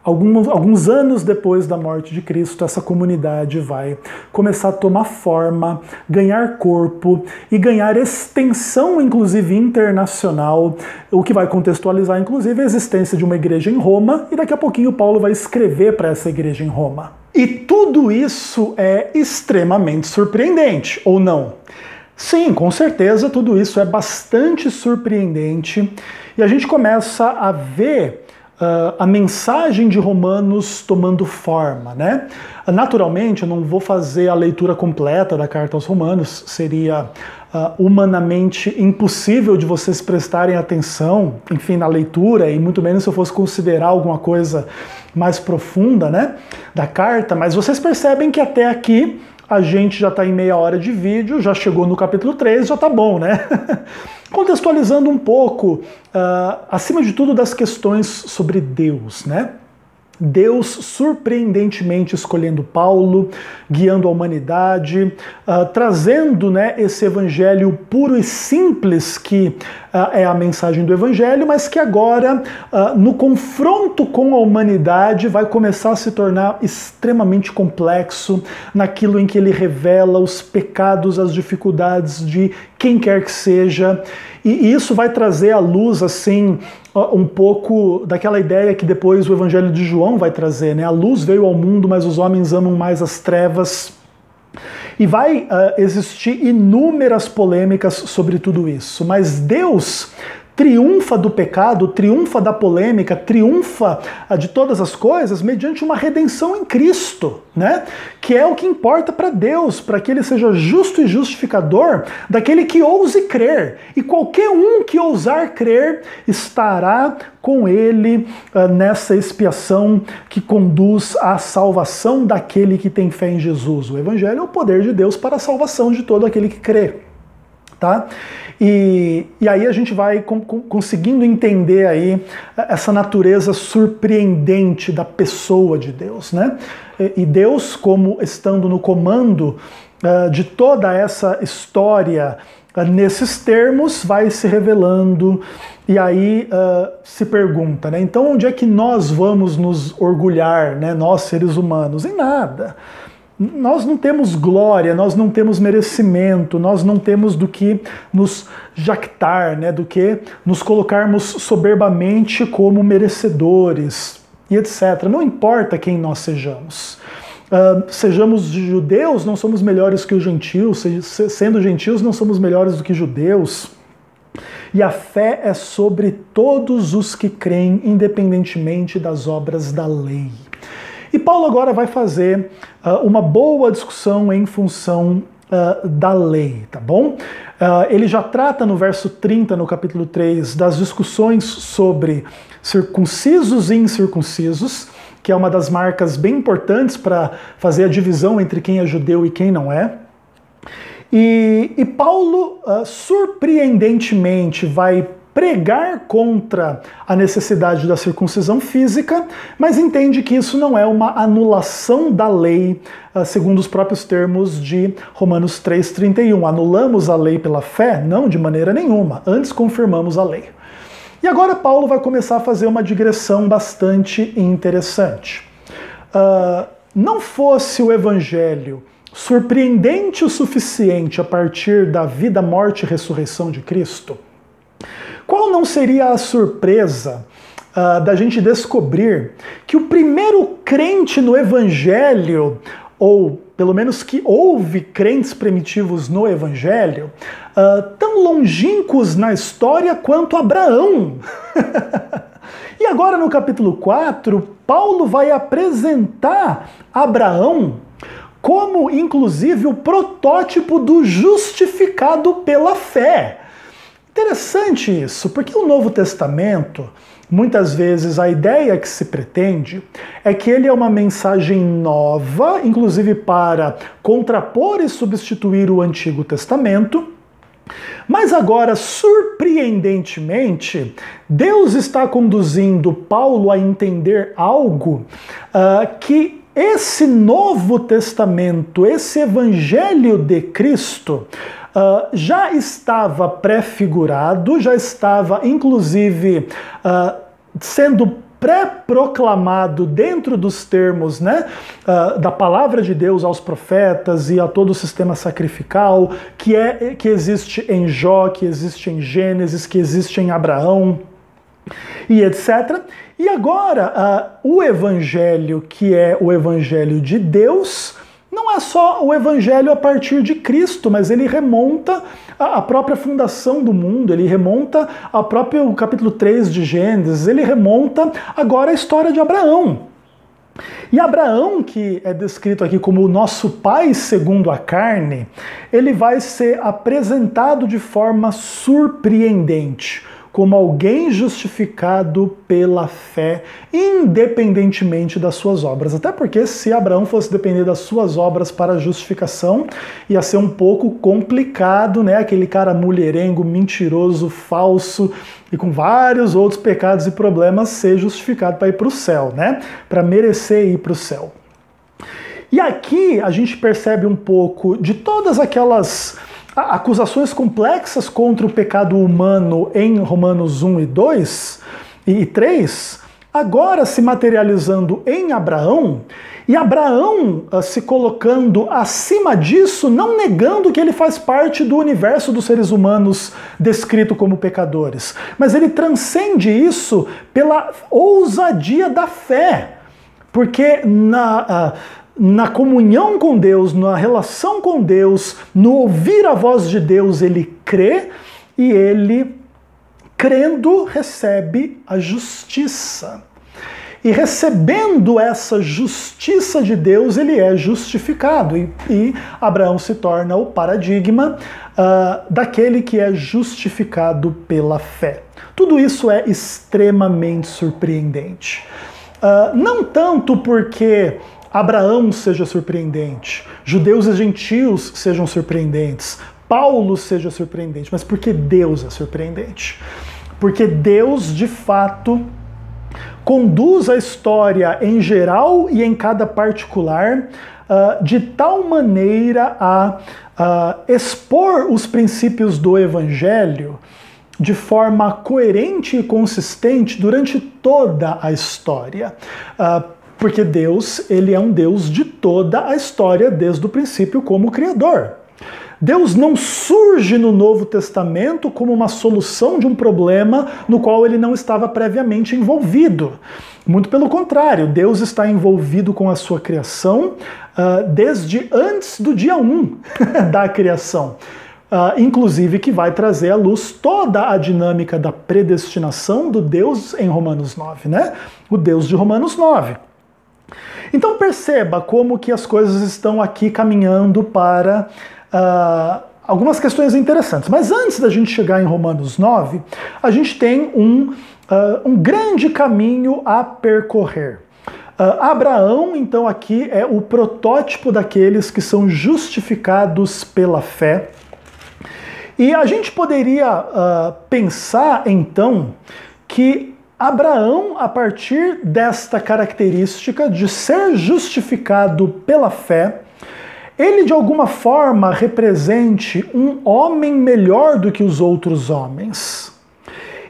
Alguns anos depois da morte de Cristo, essa comunidade vai começar a tomar forma, ganhar corpo e ganhar extensão, inclusive internacional, o que vai contextualizar, inclusive, a existência de uma igreja em Roma, e daqui a pouquinho Paulo vai escrever para essa igreja em Roma. E tudo isso é extremamente surpreendente, ou não? Sim, com certeza tudo isso é bastante surpreendente, e a gente começa a ver a mensagem de Romanos tomando forma, né? Naturalmente, eu não vou fazer a leitura completa da carta aos Romanos, seria humanamente impossível de vocês prestarem atenção, enfim, na leitura, e muito menos se eu fosse considerar alguma coisa mais profunda, né, da carta, mas vocês percebem que até aqui a gente já está em meia hora de vídeo, já chegou no capítulo 3, já tá bom, né? Contextualizando um pouco, acima de tudo, das questões sobre Deus, né? Deus surpreendentemente escolhendo Paulo, guiando a humanidade, trazendo, né, esse evangelho puro e simples que é a mensagem do evangelho, mas que agora, no confronto com a humanidade, vai começar a se tornar extremamente complexo naquilo em que ele revela os pecados, as dificuldades de quem quer que seja, e isso vai trazer à luz, assim, um pouco daquela ideia que depois o Evangelho de João vai trazer, né? A luz veio ao mundo, mas os homens amam mais as trevas. E vai existir inúmeras polêmicas sobre tudo isso. Mas Deus triunfa do pecado, triunfa da polêmica, triunfa de todas as coisas mediante uma redenção em Cristo, né? Que é o que importa para Deus, para que Ele seja justo e justificador daquele que ouse crer. E qualquer um que ousar crer estará com Ele nessa expiação que conduz à salvação daquele que tem fé em Jesus. O Evangelho é o poder de Deus para a salvação de todo aquele que crê. tá? E aí a gente vai conseguindo entender aí essa natureza surpreendente da pessoa de Deus, né? E Deus, como estando no comando de toda essa história, nesses termos, vai se revelando, e aí se pergunta, né? Então onde é que nós vamos nos orgulhar, né? Nós, seres humanos? Em nada. Nós não temos glória, nós não temos merecimento, nós não temos do que nos jactar, né? Do que nos colocarmos soberbamente como merecedores, e etc. Não importa quem nós sejamos. Sejamos judeus, não somos melhores que os gentios, sendo gentios, não somos melhores do que judeus. E a fé é sobre todos os que creem, independentemente das obras da lei. E Paulo agora vai fazer uma boa discussão em função da lei, tá bom? Ele já trata no verso 30, no capítulo 3, das discussões sobre circuncisos e incircuncisos, que é uma das marcas bem importantes para fazer a divisão entre quem é judeu e quem não é. E Paulo, surpreendentemente, vai pregar contra a necessidade da circuncisão física, mas entende que isso não é uma anulação da lei, segundo os próprios termos de Romanos 3,31. Anulamos a lei pela fé? Não, de maneira nenhuma. Antes confirmamos a lei. E agora Paulo vai começar a fazer uma digressão bastante interessante. Não fosse o Evangelho surpreendente o suficiente a partir da vida, morte e ressurreição de Cristo, qual não seria a surpresa da gente descobrir que o primeiro crente no Evangelho, ou pelo menos que houve crentes primitivos no Evangelho, tão longínquos na história quanto Abraão? E agora no capítulo 4, Paulo vai apresentar Abraão como, inclusive, o protótipo do justificado pela fé. Interessante isso, porque o Novo Testamento, muitas vezes a ideia que se pretende é que ele é uma mensagem nova, inclusive para contrapor e substituir o Antigo Testamento, mas agora, surpreendentemente, Deus está conduzindo Paulo a entender algo que esse Novo Testamento, esse Evangelho de Cristo, já estava pré-figurado, já estava, inclusive, sendo pré-proclamado dentro dos termos, né, da palavra de Deus aos profetas e a todo o sistema sacrificial que existe em Jó, que existe em Gênesis, que existe em Abraão, e etc. E agora, o Evangelho, que é o Evangelho de Deus, não é só o Evangelho a partir de Cristo, mas ele remonta à própria fundação do mundo, ele remonta ao próprio capítulo 3 de Gênesis, ele remonta agora à história de Abraão. E Abraão, que é descrito aqui como o nosso pai segundo a carne, ele vai ser apresentado de forma surpreendente, como alguém justificado pela fé, independentemente das suas obras. Até porque se Abraão fosse depender das suas obras para a justificação, ia ser um pouco complicado, né? Aquele cara mulherengo, mentiroso, falso e com vários outros pecados e problemas ser justificado para ir para o céu, né? Para merecer ir para o céu. E aqui a gente percebe um pouco de todas aquelas acusações complexas contra o pecado humano em Romanos 1 e 2 e 3, agora se materializando em Abraão, e Abraão se colocando acima disso, não negando que ele faz parte do universo dos seres humanos descrito como pecadores, mas ele transcende isso pela ousadia da fé, porque na comunhão com Deus, na relação com Deus, no ouvir a voz de Deus, ele crê e ele, crendo, recebe a justiça. E recebendo essa justiça de Deus, ele é justificado. E Abraão se torna o paradigma daquele que é justificado pela fé. Tudo isso é extremamente surpreendente. Não tanto porque Abraão seja surpreendente, judeus e gentios sejam surpreendentes, Paulo seja surpreendente, mas porque Deus é surpreendente. Porque Deus, de fato, conduz a história em geral e em cada particular de tal maneira a expor os princípios do Evangelho de forma coerente e consistente durante toda a história. Porque Deus, ele é um Deus de toda a história desde o princípio como Criador. Deus não surge no Novo Testamento como uma solução de um problema no qual ele não estava previamente envolvido. Muito pelo contrário, Deus está envolvido com a sua criação desde antes do dia 1 da criação. Inclusive que vai trazer à luz toda a dinâmica da predestinação do Deus em Romanos 9, né? O Deus de Romanos 9. Então perceba como que as coisas estão aqui caminhando para algumas questões interessantes. Mas antes da gente chegar em Romanos 9, a gente tem um grande caminho a percorrer. Abraão, então, aqui é o protótipo daqueles que são justificados pela fé. E a gente poderia pensar, então, que Abraão, a partir desta característica de ser justificado pela fé, ele de alguma forma represente um homem melhor do que os outros homens.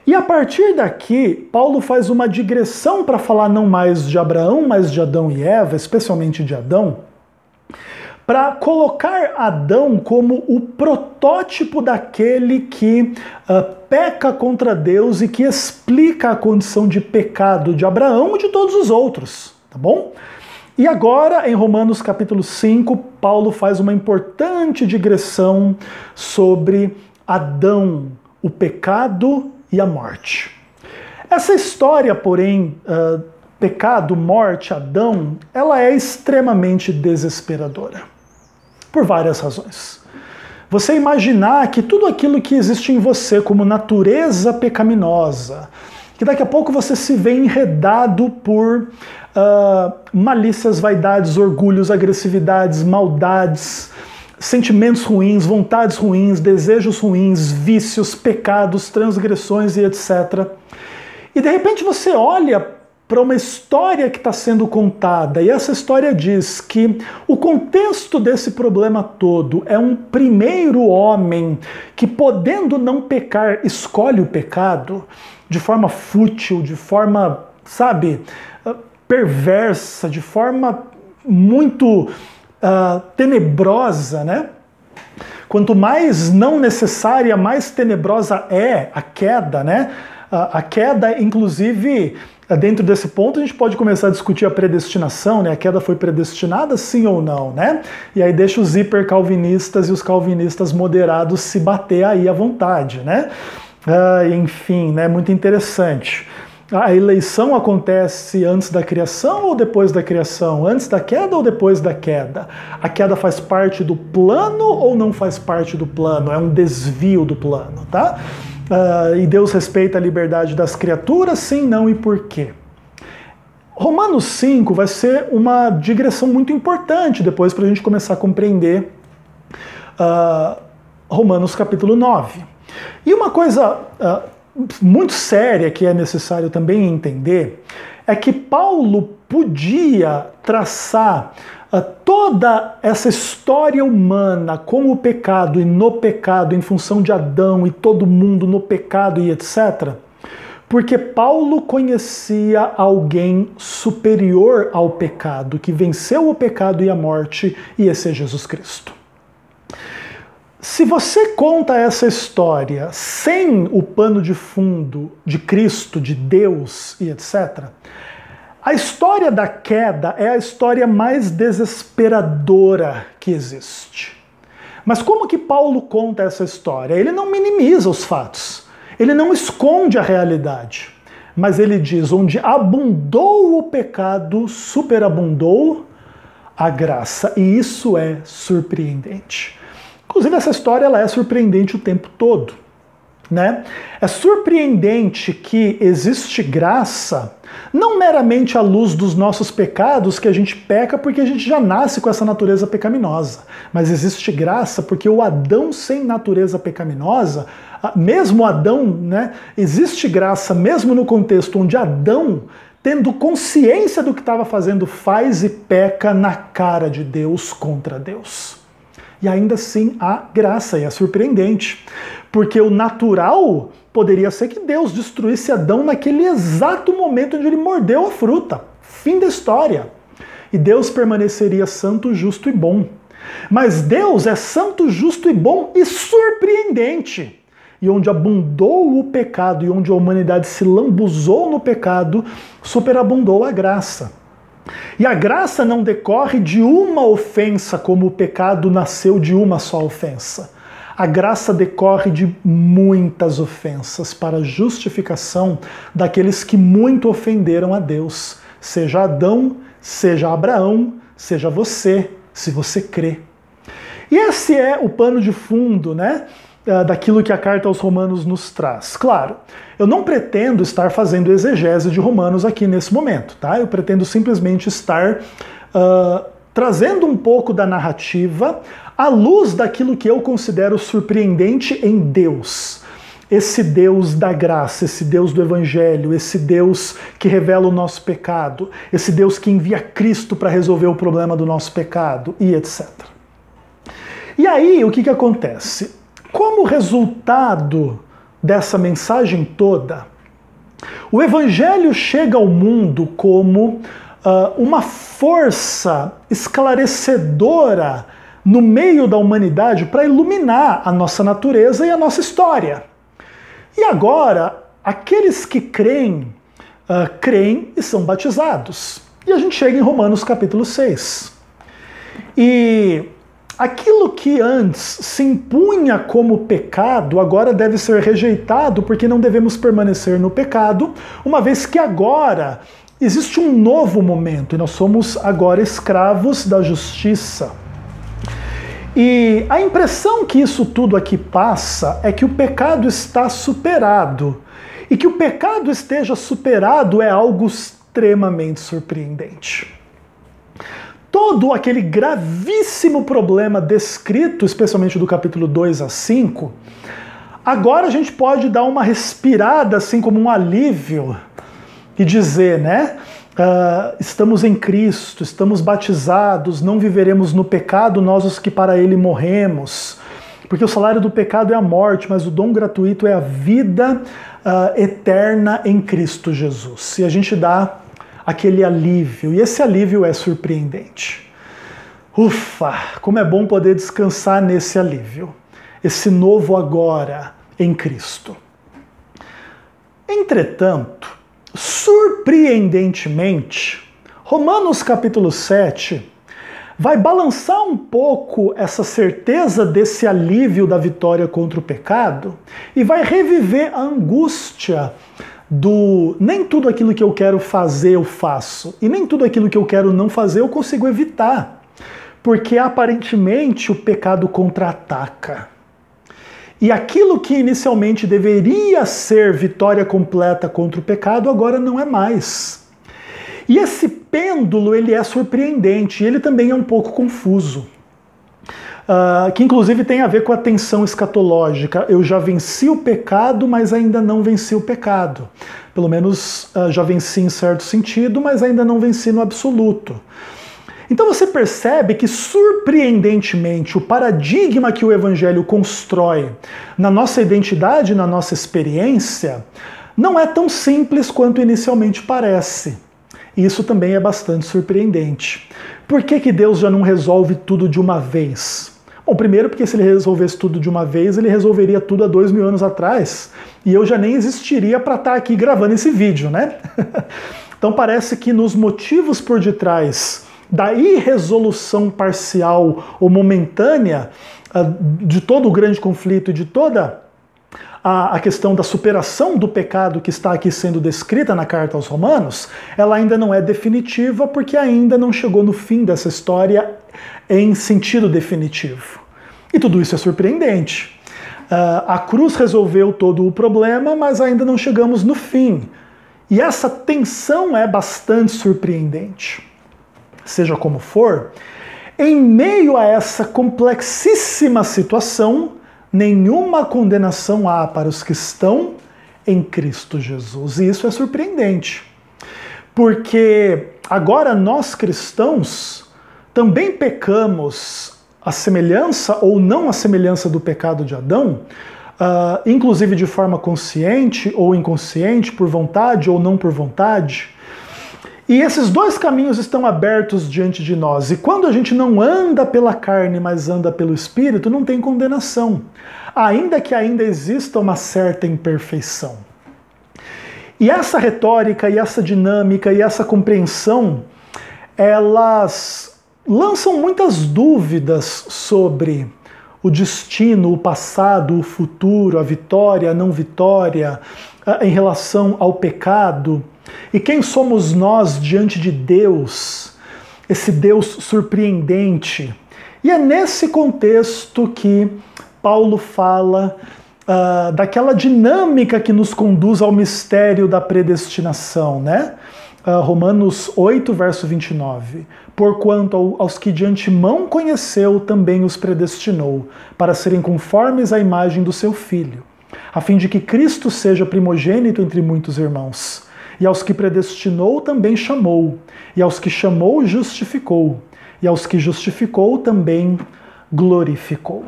E a partir daqui, Paulo faz uma digressão para falar não mais de Abraão, mas de Adão e Eva, especialmente de Adão, para colocar Adão como o protótipo daquele que peca contra Deus e que explica a condição de pecado de Abraão e de todos os outros, tá bom? E agora, em Romanos capítulo 5, Paulo faz uma importante digressão sobre Adão, o pecado e a morte. Essa história, porém, pecado, morte, Adão, ela é extremamente desesperadora. Por várias razões. Você imaginar que tudo aquilo que existe em você como natureza pecaminosa, que daqui a pouco você se vê enredado por malícias, vaidades, orgulhos, agressividades, maldades, sentimentos ruins, vontades ruins, desejos ruins, vícios, pecados, transgressões e etc. E de repente você olha para uma história que está sendo contada, e essa história diz que o contexto desse problema todo é um primeiro homem que, podendo não pecar, escolhe o pecado de forma fútil, de forma, sabe, perversa, de forma muito tenebrosa, né? Quanto mais não necessária, mais tenebrosa é a queda, né? A queda, inclusive, dentro desse ponto a gente pode começar a discutir a predestinação, né? A queda foi predestinada, sim ou não, né? E aí deixa os hipercalvinistas e os calvinistas moderados se bater aí à vontade, né? Enfim, né? Muito interessante. A eleição acontece antes da criação ou depois da criação? Antes da queda ou depois da queda? A queda faz parte do plano ou não faz parte do plano? É um desvio do plano, tá? E Deus respeita a liberdade das criaturas? Sim, não e por quê? Romanos 5 vai ser uma digressão muito importante depois para a gente começar a compreender Romanos capítulo 9. E uma coisa muito séria que é necessário também entender é que Paulo podia traçar toda essa história humana com o pecado e no pecado em função de Adão e todo mundo no pecado e etc. Porque Paulo conhecia alguém superior ao pecado, que venceu o pecado e a morte, e esse é Jesus Cristo. Se você conta essa história sem o pano de fundo de Cristo, de Deus e etc., a história da queda é a história mais desesperadora que existe. Mas como que Paulo conta essa história? Ele não minimiza os fatos, ele não esconde a realidade, mas ele diz: onde abundou o pecado, superabundou a graça, e isso é surpreendente. Inclusive, essa história ela é surpreendente o tempo todo. né? É surpreendente que existe graça, não meramente à luz dos nossos pecados, que a gente peca porque a gente já nasce com essa natureza pecaminosa, mas existe graça porque o Adão sem natureza pecaminosa, mesmo Adão, né? Existe graça mesmo no contexto onde Adão, tendo consciência do que estava fazendo, faz e peca na cara de Deus contra Deus. E ainda assim há graça, e é surpreendente, porque o natural poderia ser que Deus destruísse Adão naquele exato momento onde ele mordeu a fruta. Fim da história. E Deus permaneceria santo, justo e bom. Mas Deus é santo, justo e bom e surpreendente. E onde abundou o pecado e onde a humanidade se lambuzou no pecado, superabundou a graça. E a graça não decorre de uma ofensa, como o pecado nasceu de uma só ofensa. A graça decorre de muitas ofensas para a justificação daqueles que muito ofenderam a Deus. Seja Adão, seja Abraão, seja você, se você crê. E esse é o pano de fundo, né, daquilo que a carta aos Romanos nos traz. Claro, eu não pretendo estar fazendo exegese de Romanos aqui nesse momento, tá? Eu pretendo simplesmente estar trazendo um pouco da narrativa à luz daquilo que eu considero surpreendente em Deus. Esse Deus da graça, esse Deus do Evangelho, esse Deus que revela o nosso pecado, esse Deus que envia Cristo para resolver o problema do nosso pecado, e etc. E aí, o que acontece? Como resultado dessa mensagem toda, o Evangelho chega ao mundo como uma força esclarecedora no meio da humanidade para iluminar a nossa natureza e a nossa história. E agora, aqueles que creem, creem e são batizados. E a gente chega em Romanos capítulo 6. E aquilo que antes se impunha como pecado, agora deve ser rejeitado, porque não devemos permanecer no pecado, uma vez que agora existe um novo momento, e nós somos agora escravos da justiça. E a impressão que isso tudo aqui passa é que o pecado está superado. E que o pecado esteja superado é algo extremamente surpreendente. Todo aquele gravíssimo problema descrito, especialmente do capítulo 2 a 5, agora a gente pode dar uma respirada, assim como um alívio, e dizer, né? Estamos em Cristo, estamos batizados, não viveremos no pecado, nós os que para ele morremos. Porque o salário do pecado é a morte, mas o dom gratuito é a vida eterna em Cristo Jesus. E a gente dá aquele alívio, e esse alívio é surpreendente. Ufa, como é bom poder descansar nesse alívio, esse novo agora em Cristo. Entretanto, surpreendentemente, Romanos capítulo 7 vai balançar um pouco essa certeza desse alívio da vitória contra o pecado e vai reviver a angústia do nem tudo aquilo que eu quero fazer eu faço, e nem tudo aquilo que eu quero não fazer eu consigo evitar, porque aparentemente o pecado contra-ataca. E aquilo que inicialmente deveria ser vitória completa contra o pecado, agora não é mais. E esse pêndulo, ele é surpreendente, e ele também é um pouco confuso. Que inclusive tem a ver com a tensão escatológica. Eu já venci o pecado, mas ainda não venci o pecado. Pelo menos já venci em certo sentido, mas ainda não venci no absoluto. Então você percebe que, surpreendentemente, o paradigma que o Evangelho constrói na nossa identidade, na nossa experiência, não é tão simples quanto inicialmente parece. E isso também é bastante surpreendente. Por que Deus já não resolve tudo de uma vez? Bom, primeiro porque se ele resolvesse tudo de uma vez, ele resolveria tudo há 2000 anos atrás, e eu já nem existiria para estar aqui gravando esse vídeo, né? Então parece que nos motivos por detrás da irresolução parcial ou momentânea de todo o grande conflito e de toda a questão da superação do pecado que está aqui sendo descrita na carta aos Romanos, ela ainda não é definitiva porque ainda não chegou no fim dessa história em sentido definitivo. E tudo isso é surpreendente. A cruz resolveu todo o problema, mas ainda não chegamos no fim. E essa tensão é bastante surpreendente. Seja como for, em meio a essa complexíssima situação, nenhuma condenação há para os que estão em Cristo Jesus. E isso é surpreendente, porque agora nós cristãos também pecamos à semelhança ou não à semelhança do pecado de Adão, inclusive de forma consciente ou inconsciente, por vontade ou não por vontade. E esses dois caminhos estão abertos diante de nós. E quando a gente não anda pela carne, mas anda pelo Espírito, não tem condenação, ainda que ainda exista uma certa imperfeição. E essa retórica, e essa dinâmica, e essa compreensão, elas lançam muitas dúvidas sobre o destino, o passado, o futuro, a vitória, a não vitória, em relação ao pecado. E quem somos nós diante de Deus, esse Deus surpreendente? E é nesse contexto que Paulo fala daquela dinâmica que nos conduz ao mistério da predestinação, né? Romanos 8, verso 29. Porquanto aos que de antemão conheceu, também os predestinou, para serem conformes à imagem do seu Filho, a fim de que Cristo seja primogênito entre muitos irmãos. E aos que predestinou, também chamou. E aos que chamou, justificou. E aos que justificou, também glorificou.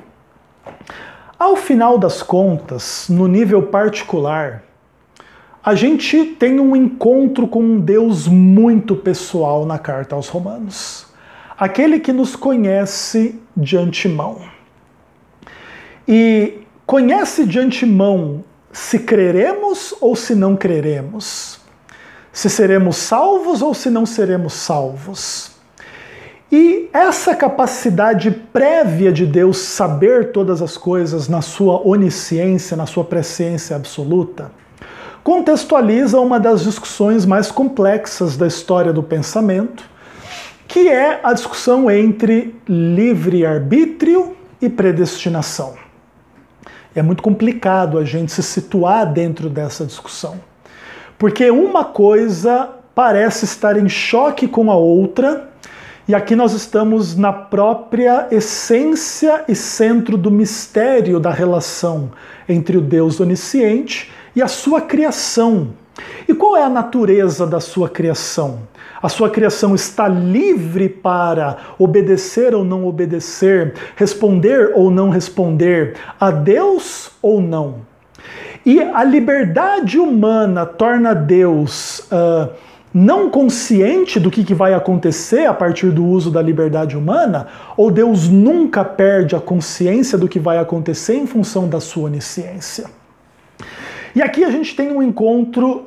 Ao final das contas, no nível particular, a gente tem um encontro com um Deus muito pessoal na carta aos Romanos. Aquele que nos conhece de antemão. E conhece de antemão se creremos ou se não creremos. Se seremos salvos ou se não seremos salvos. E essa capacidade prévia de Deus saber todas as coisas na sua onisciência, na sua presciência absoluta, contextualiza uma das discussões mais complexas da história do pensamento, que é a discussão entre livre-arbítrio e predestinação. É muito complicado a gente se situar dentro dessa discussão, porque uma coisa parece estar em choque com a outra, e aqui nós estamos na própria essência e centro do mistério da relação entre o Deus onisciente e a sua criação. E qual é a natureza da sua criação? A sua criação está livre para obedecer ou não obedecer, responder ou não responder a Deus ou não? E a liberdade humana torna Deus não consciente do que vai acontecer a partir do uso da liberdade humana? Ou Deus nunca perde a consciência do que vai acontecer em função da sua onisciência? E aqui a gente tem um encontro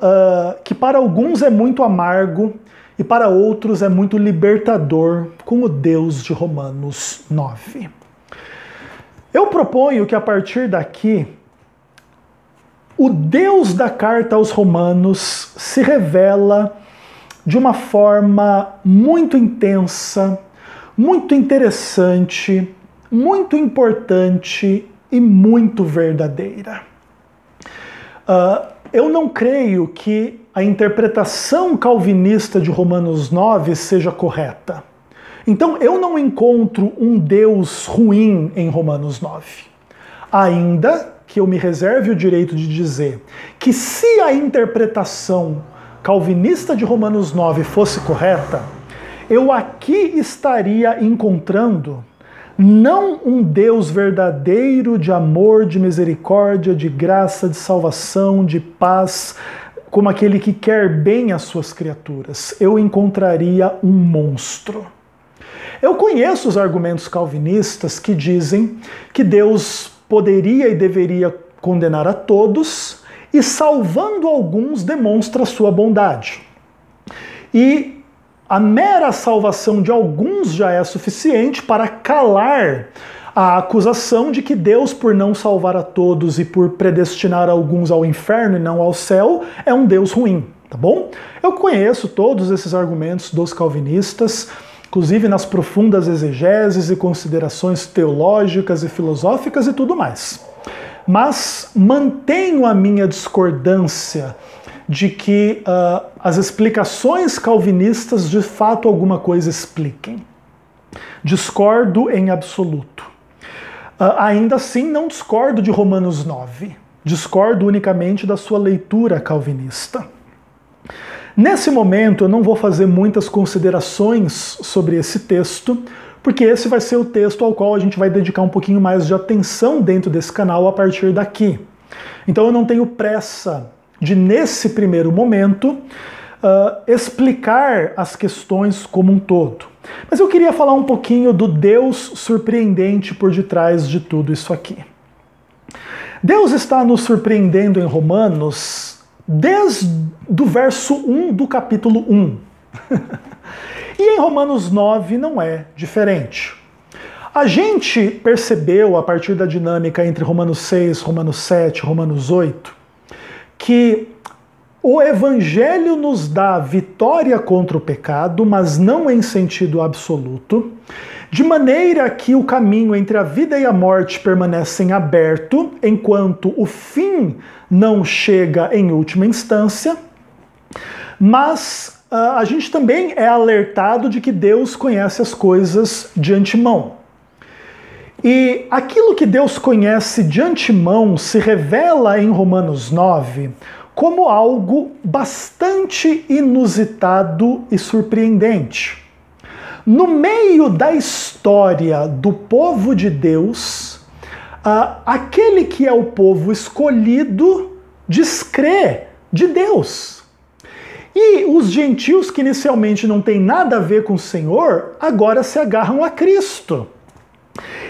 que para alguns é muito amargo e para outros é muito libertador com o Deus de Romanos 9. Eu proponho que a partir daqui, o Deus da carta aos Romanos se revela de uma forma muito intensa, muito interessante, muito importante e muito verdadeira. Eu não creio que a interpretação calvinista de Romanos 9 seja correta. Então eu não encontro um Deus ruim em Romanos 9. Ainda que eu me reserve o direito de dizer que se a interpretação calvinista de Romanos 9 fosse correta, eu aqui estaria encontrando não um Deus verdadeiro de amor, de misericórdia, de graça, de salvação, de paz, como aquele que quer bem às suas criaturas. Eu encontraria um monstro. Eu conheço os argumentos calvinistas que dizem que Deus poderia e deveria condenar a todos e, salvando alguns, demonstra a sua bondade. E a mera salvação de alguns já é suficiente para calar a acusação de que Deus, por não salvar a todos e por predestinar alguns ao inferno e não ao céu, é um Deus ruim, tá bom? Eu conheço todos esses argumentos dos calvinistas, inclusive nas profundas exegeses e considerações teológicas e filosóficas e tudo mais. mas mantenho a minha discordância de que as explicações calvinistas de fato alguma coisa expliquem. Discordo em absoluto. Ainda assim, não discordo de Romanos 9. Discordo unicamente da sua leitura calvinista. Nesse momento, eu não vou fazer muitas considerações sobre esse texto, porque esse vai ser o texto ao qual a gente vai dedicar um pouquinho mais de atenção dentro desse canal a partir daqui. Então eu não tenho pressa de, nesse primeiro momento, explicar as questões como um todo. Mas eu queria falar um pouquinho do Deus surpreendente por detrás de tudo isso aqui. Deus está nos surpreendendo em Romanos desde o verso 1 do capítulo 1. E em Romanos 9 não é diferente. A gente percebeu, a partir da dinâmica entre Romanos 6, Romanos 7, Romanos 8, que o Evangelho nos dá vitória contra o pecado, mas não em sentido absoluto, de maneira que o caminho entre a vida e a morte permanece aberto, enquanto o fim não chega em última instância, mas a gente também é alertado de que Deus conhece as coisas de antemão. E aquilo que Deus conhece de antemão se revela em Romanos 9 como algo bastante inusitado e surpreendente. No meio da história do povo de Deus, aquele que é o povo escolhido descrê de Deus. E os gentios que inicialmente não têm nada a ver com o Senhor, agora se agarram a Cristo.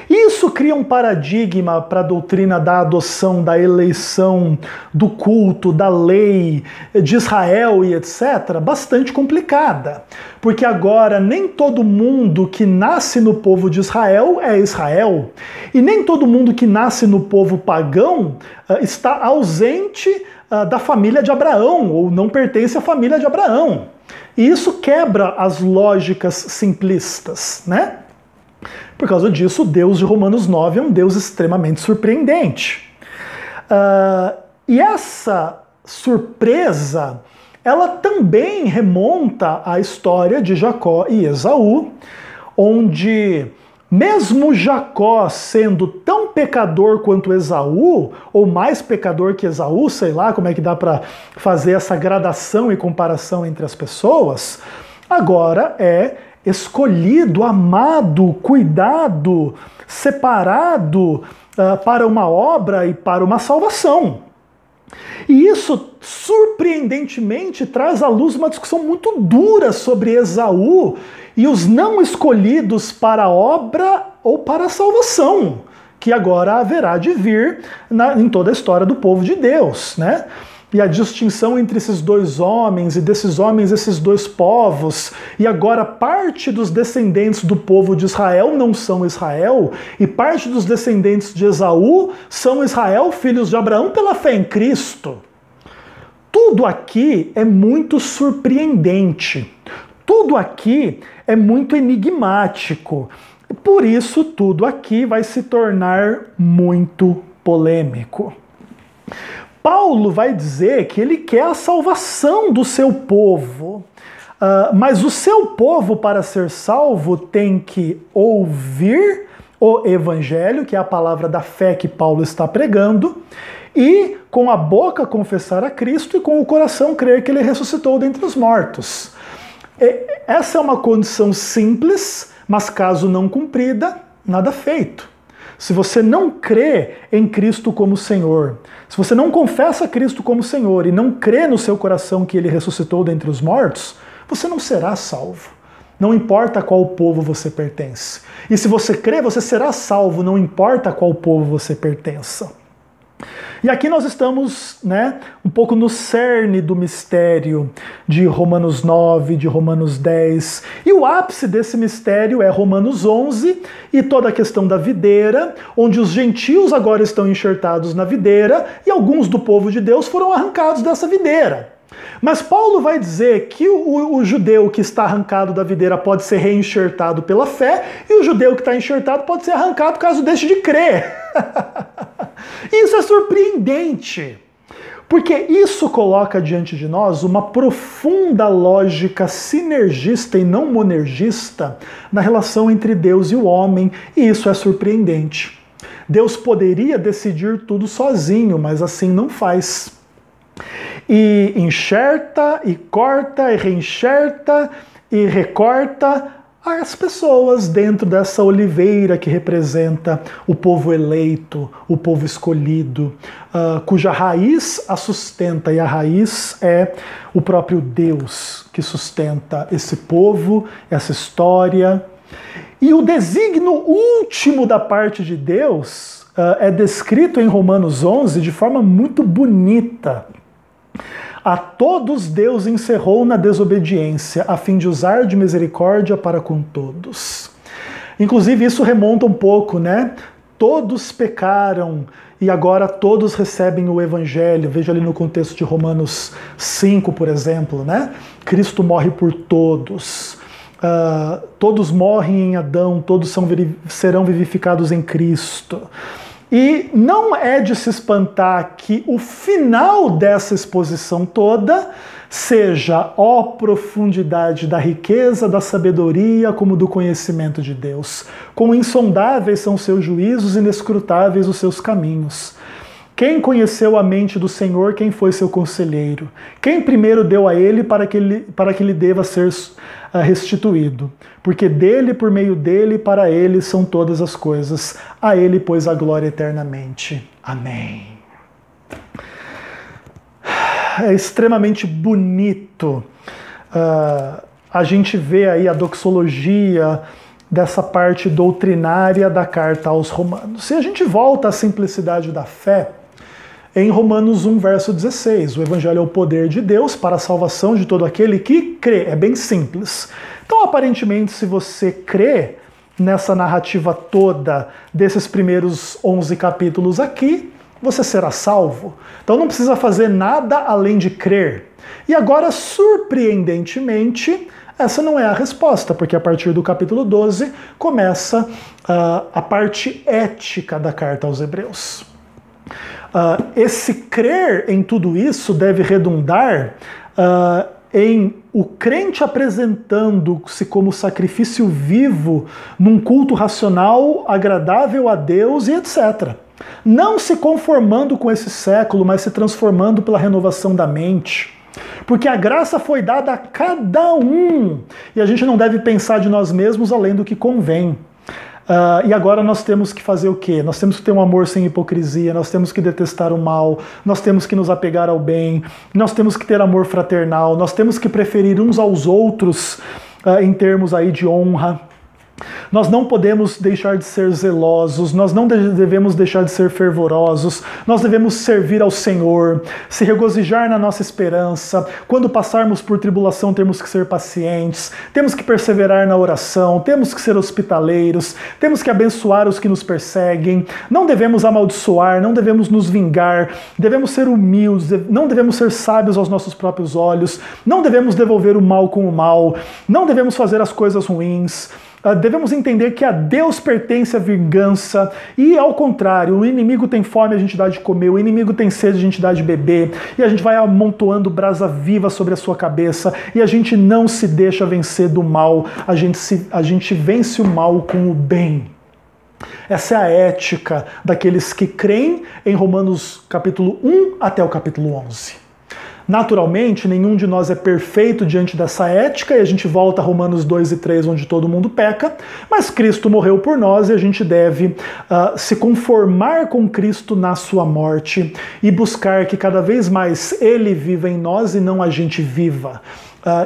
Isso cria um paradigma para a doutrina da adoção, da eleição, do culto, da lei, de Israel e etc., bastante complicada. Porque agora nem todo mundo que nasce no povo de Israel é Israel, e nem todo mundo que nasce no povo pagão está ausente da família de Abraão, ou não pertence à família de Abraão. E isso quebra as lógicas simplistas, né? Por causa disso, o Deus de Romanos 9 é um Deus extremamente surpreendente. E essa surpresa, ela também remonta à história de Jacó e Esaú, onde mesmo Jacó sendo tão pecador quanto Esaú, ou mais pecador que Esaú, sei lá como é que dá para fazer essa gradação e comparação entre as pessoas, agora é escolhido, amado, cuidado, separado para uma obra e para uma salvação. E isso, surpreendentemente, traz à luz uma discussão muito dura sobre Esaú e os não escolhidos para a obra ou para a salvação, que agora haverá de vir em toda a história do povo de Deus, né? E a distinção entre esses dois homens, e desses homens, esses dois povos, e agora parte dos descendentes do povo de Israel não são Israel, e parte dos descendentes de Esaú são Israel, filhos de Abraão, pela fé em Cristo. Tudo aqui é muito surpreendente, tudo aqui é muito enigmático, por isso tudo aqui vai se tornar muito polêmico. Paulo vai dizer que ele quer a salvação do seu povo, mas o seu povo, para ser salvo, tem que ouvir o evangelho, que é a palavra da fé que Paulo está pregando, e com a boca confessar a Cristo e com o coração crer que ele ressuscitou dentre os mortos. Essa é uma condição simples, mas caso não cumprida, nada feito. Se você não crê em Cristo como Senhor, se você não confessa Cristo como Senhor e não crê no seu coração que ele ressuscitou dentre os mortos, você não será salvo. Não importa a qual povo você pertence. E se você crê, você será salvo, não importa a qual povo você pertença. E aqui nós estamos, um pouco no cerne do mistério de Romanos 9, de Romanos 10. E o ápice desse mistério é Romanos 11 e toda a questão da videira, onde os gentios agora estão enxertados na videira e alguns do povo de Deus foram arrancados dessa videira. Mas Paulo vai dizer que o judeu que está arrancado da videira pode ser reenxertado pela fé e o judeu que está enxertado pode ser arrancado caso deixe de crer. E isso é surpreendente, porque isso coloca diante de nós uma profunda lógica sinergista e não monergista na relação entre Deus e o homem, e isso é surpreendente. Deus poderia decidir tudo sozinho, mas assim não faz. E enxerta, e corta, e reenxerta, e recorta as pessoas dentro dessa oliveira que representa o povo eleito, o povo escolhido, cuja raiz a sustenta, e a raiz é o próprio Deus que sustenta esse povo, essa história. E o desígnio último da parte de Deus é descrito em Romanos 11 de forma muito bonita. A todos Deus encerrou na desobediência, a fim de usar de misericórdia para com todos. Inclusive isso remonta um pouco, né? Todos pecaram e agora todos recebem o Evangelho. Veja ali no contexto de Romanos 5, por exemplo, né? Cristo morre por todos. Todos morrem em Adão, todos serão vivificados em Cristo. E não é de se espantar que o final dessa exposição toda seja, ó profundidade da riqueza, da sabedoria, como do conhecimento de Deus. Quão insondáveis são seus juízos, inescrutáveis os seus caminhos. Quem conheceu a mente do Senhor, quem foi seu conselheiro? Quem primeiro deu a ele para que lhe deva ser restituído? Porque dele, por meio dele, para ele são todas as coisas. A ele, pois, a glória eternamente. Amém. É extremamente bonito a gente vê aí a doxologia dessa parte doutrinária da carta aos Romanos. Se a gente volta à simplicidade da fé, em Romanos 1, verso 16, o Evangelho é o poder de Deus para a salvação de todo aquele que crê. É bem simples. Então, aparentemente, se você crê nessa narrativa toda desses primeiros 11 capítulos aqui, você será salvo. Então não precisa fazer nada além de crer. E agora, surpreendentemente, essa não é a resposta, porque a partir do capítulo 12 começa a parte ética da carta aos Hebreus. Esse crer em tudo isso deve redundar em o crente apresentando-se como sacrifício vivo num culto racional, agradável a Deus e etc. Não se conformando com esse século, mas se transformando pela renovação da mente. Porque a graça foi dada a cada um, e a gente não deve pensar de nós mesmos além do que convém. E agora nós temos que fazer o quê? Nós temos que ter um amor sem hipocrisia, nós temos que detestar o mal, nós temos que nos apegar ao bem, nós temos que ter amor fraternal, nós temos que preferir uns aos outros em termos aí de honra. Nós não podemos deixar de ser zelosos, nós não devemos deixar de ser fervorosos, nós devemos servir ao Senhor, se regozijar na nossa esperança. Quando passarmos por tribulação, temos que ser pacientes, temos que perseverar na oração, temos que ser hospitaleiros, temos que abençoar os que nos perseguem, não devemos amaldiçoar, não devemos nos vingar, devemos ser humildes, não devemos ser sábios aos nossos próprios olhos, não devemos devolver o mal com o mal, não devemos fazer as coisas ruins. Devemos entender que a Deus pertence a vingança e, ao contrário, o inimigo tem fome, a gente dá de comer, o inimigo tem sede, a gente dá de beber, e a gente vai amontoando brasa viva sobre a sua cabeça, e a gente não se deixa vencer do mal, a gente vence o mal com o bem. Essa é a ética daqueles que creem em Romanos capítulo 1 até o capítulo 11. Naturalmente, nenhum de nós é perfeito diante dessa ética, e a gente volta a Romanos 2 e 3, onde todo mundo peca, mas Cristo morreu por nós e a gente deve se conformar com Cristo na sua morte e buscar que cada vez mais Ele viva em nós e não a gente viva.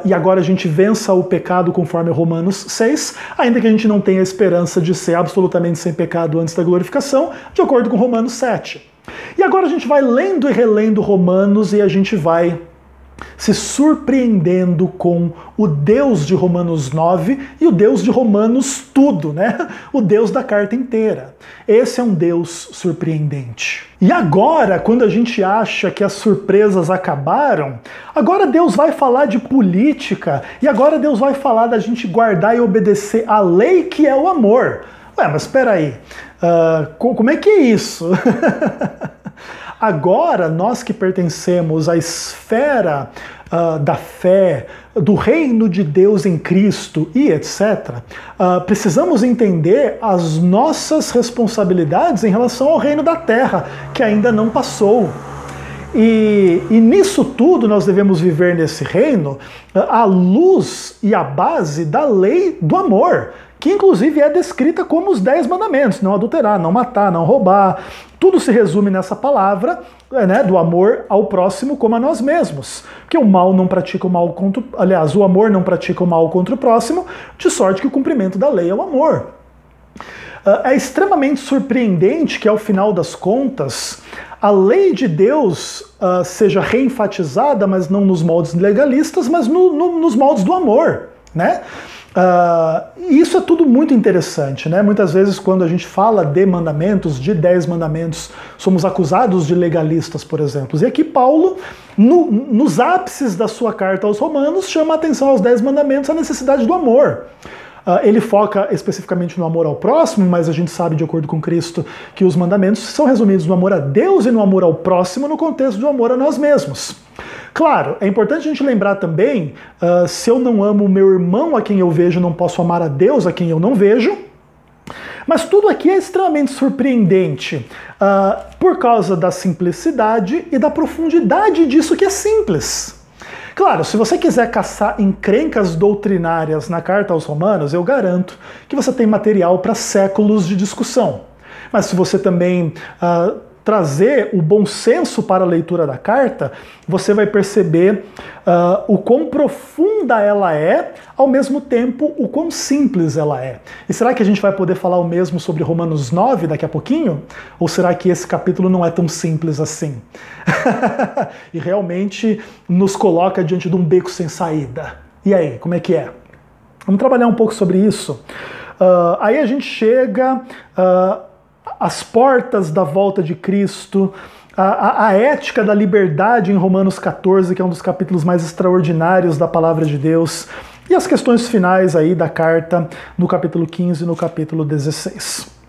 E agora a gente vença o pecado conforme Romanos 6, ainda que a gente não tenha a esperança de ser absolutamente sem pecado antes da glorificação, de acordo com Romanos 7. E agora a gente vai lendo e relendo Romanos e a gente vai se surpreendendo com o Deus de Romanos 9 e o Deus de Romanos tudo, né? O Deus da carta inteira. Esse é um Deus surpreendente. E agora, quando a gente acha que as surpresas acabaram, agora Deus vai falar de política e agora Deus vai falar da gente guardar e obedecer a lei que é o amor. Ué, mas espera aí, como é que é isso? Agora, nós que pertencemos à esfera da fé, do reino de Deus em Cristo e etc., precisamos entender as nossas responsabilidades em relação ao reino da terra, que ainda não passou. E nisso tudo nós devemos viver nesse reino à luz e à base da lei do amor, que inclusive é descrita como os 10 mandamentos: não adulterar, não matar, não roubar. Tudo se resume nessa palavra, né, do amor ao próximo como a nós mesmos. Porque o mal não pratica o mal contra... Aliás, o amor não pratica o mal contra o próximo, de sorte que o cumprimento da lei é o amor. É extremamente surpreendente que, ao final das contas, a lei de Deus seja reenfatizada, mas não nos moldes legalistas, mas nos moldes do amor, né? Isso é tudo muito interessante, né? Muitas vezes, quando a gente fala de mandamentos, de 10 mandamentos, somos acusados de legalistas, por exemplo. E aqui Paulo, nos ápices da sua carta aos Romanos, chama a atenção aos 10 mandamentos, a necessidade do amor. Ele foca especificamente no amor ao próximo, mas a gente sabe, de acordo com Cristo, que os mandamentos são resumidos no amor a Deus e no amor ao próximo, no contexto do amor a nós mesmos. Claro, é importante a gente lembrar também, se eu não amo o meu irmão a quem eu vejo, não posso amar a Deus a quem eu não vejo. Mas tudo aqui é extremamente surpreendente, por causa da simplicidade e da profundidade disso que é simples. Claro, se você quiser caçar encrencas doutrinárias na carta aos Romanos, eu garanto que você tem material para séculos de discussão. Mas se você também trazer o bom senso para a leitura da carta, você vai perceber o quão profunda ela é, ao mesmo tempo o quão simples ela é. E será que a gente vai poder falar o mesmo sobre Romanos 9 daqui a pouquinho? Ou será que esse capítulo não é tão simples assim? E realmente nos coloca diante de um beco sem saída. E aí, como é que é? Vamos trabalhar um pouco sobre isso. Aí a gente chega às portas da volta de Cristo, a ética da liberdade em Romanos 14, que é um dos capítulos mais extraordinários da palavra de Deus, e as questões finais aí da carta no capítulo 15 e no capítulo 16.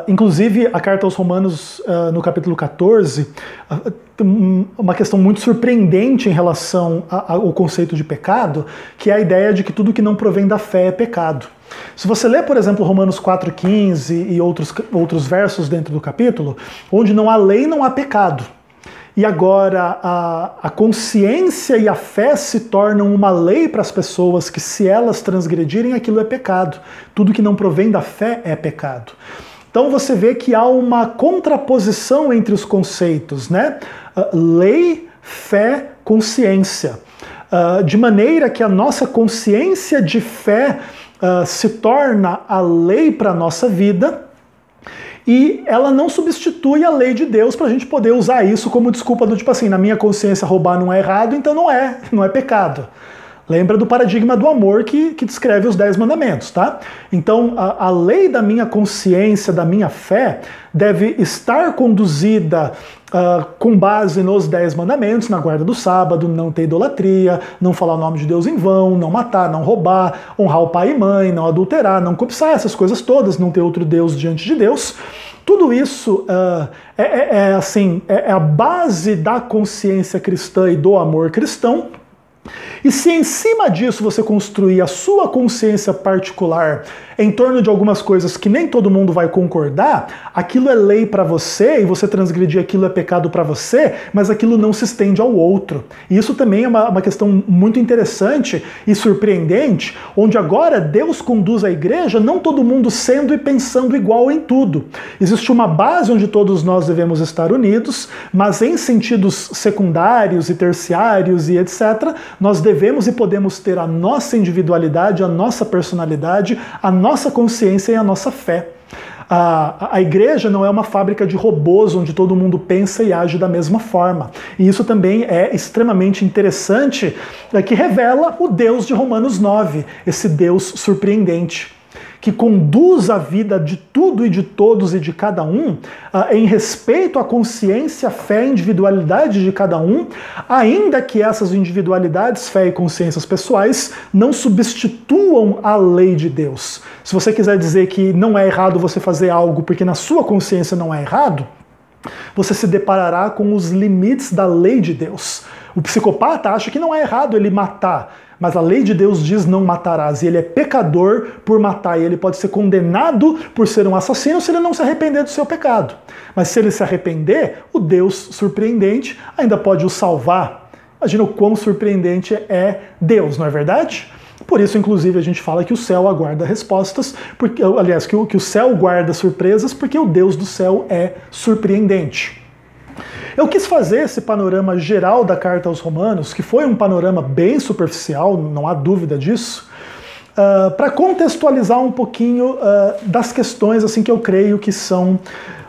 Inclusive, a carta aos Romanos, no capítulo 14, uma questão muito surpreendente em relação ao conceito de pecado, que é a ideia de que tudo que não provém da fé é pecado. Se você ler, por exemplo, Romanos 4,15 e outros versos dentro do capítulo, onde não há lei, não há pecado. E agora a consciência e a fé se tornam uma lei para as pessoas que, se elas transgredirem, aquilo é pecado. Tudo que não provém da fé é pecado. Então você vê que há uma contraposição entre os conceitos, né? Lei, fé, consciência. De maneira que a nossa consciência de fé se torna a lei para a nossa vida, e ela não substitui a lei de Deus para a gente poder usar isso como desculpa do tipo assim, na minha consciência roubar não é errado, então não é pecado. Lembra do paradigma do amor que descreve os 10 mandamentos, tá? Então, a lei da minha consciência, da minha fé, deve estar conduzida com base nos 10 mandamentos, na guarda do sábado, não ter idolatria, não falar o nome de Deus em vão, não matar, não roubar, honrar o pai e mãe, não adulterar, não cobiçar, essas coisas todas, não ter outro Deus diante de Deus. Tudo isso é a base da consciência cristã e do amor cristão. E se em cima disso você construir a sua consciência particular em torno de algumas coisas que nem todo mundo vai concordar, aquilo é lei para você e você transgredir aquilo é pecado para você, mas aquilo não se estende ao outro. E isso também é uma questão muito interessante e surpreendente, onde agora Deus conduz a igreja não todo mundo sendo e pensando igual em tudo. Existe uma base onde todos nós devemos estar unidos, mas em sentidos secundários e terciários e etc., nós devemos e podemos ter a nossa individualidade, a nossa personalidade, a nossa consciência e a nossa fé. A igreja não é uma fábrica de robôs onde todo mundo pensa e age da mesma forma. E isso também é extremamente interessante, que revela o Deus de Romanos 9, esse Deus surpreendente, que conduz a vida de tudo e de todos e de cada um, em respeito à consciência, fé e individualidade de cada um, ainda que essas individualidades, fé e consciências pessoais, não substituam a lei de Deus. Se você quiser dizer que não é errado você fazer algo porque na sua consciência não é errado, você se deparará com os limites da lei de Deus. O psicopata acha que não é errado ele matar, mas a lei de Deus diz não matarás, e ele é pecador por matar, e ele pode ser condenado por ser um assassino se ele não se arrepender do seu pecado. Mas se ele se arrepender, o Deus surpreendente ainda pode o salvar. Imagina o quão surpreendente é Deus, não é verdade? Por isso, inclusive, a gente fala que o céu aguarda respostas, porque, aliás, que o céu guarda surpresas, porque o Deus do céu é surpreendente. Eu quis fazer esse panorama geral da carta aos Romanos, que foi um panorama bem superficial, não há dúvida disso, para contextualizar um pouquinho das questões assim que eu creio que são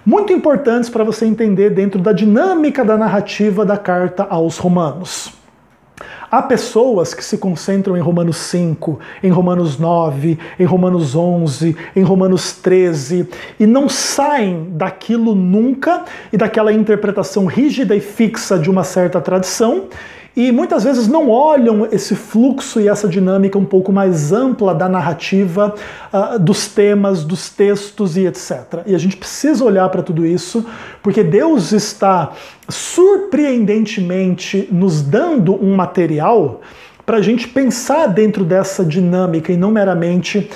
muito importantes para você entender dentro da dinâmica da narrativa da carta aos Romanos. Há pessoas que se concentram em Romanos 5, em Romanos 9, em Romanos 11, em Romanos 13 e não saem daquilo nunca e daquela interpretação rígida e fixa de uma certa tradição e muitas vezes não olham esse fluxo e essa dinâmica um pouco mais ampla da narrativa, dos temas, dos textos e etc. E a gente precisa olhar para tudo isso, porque Deus está surpreendentemente nos dando um material para a gente pensar dentro dessa dinâmica e não meramente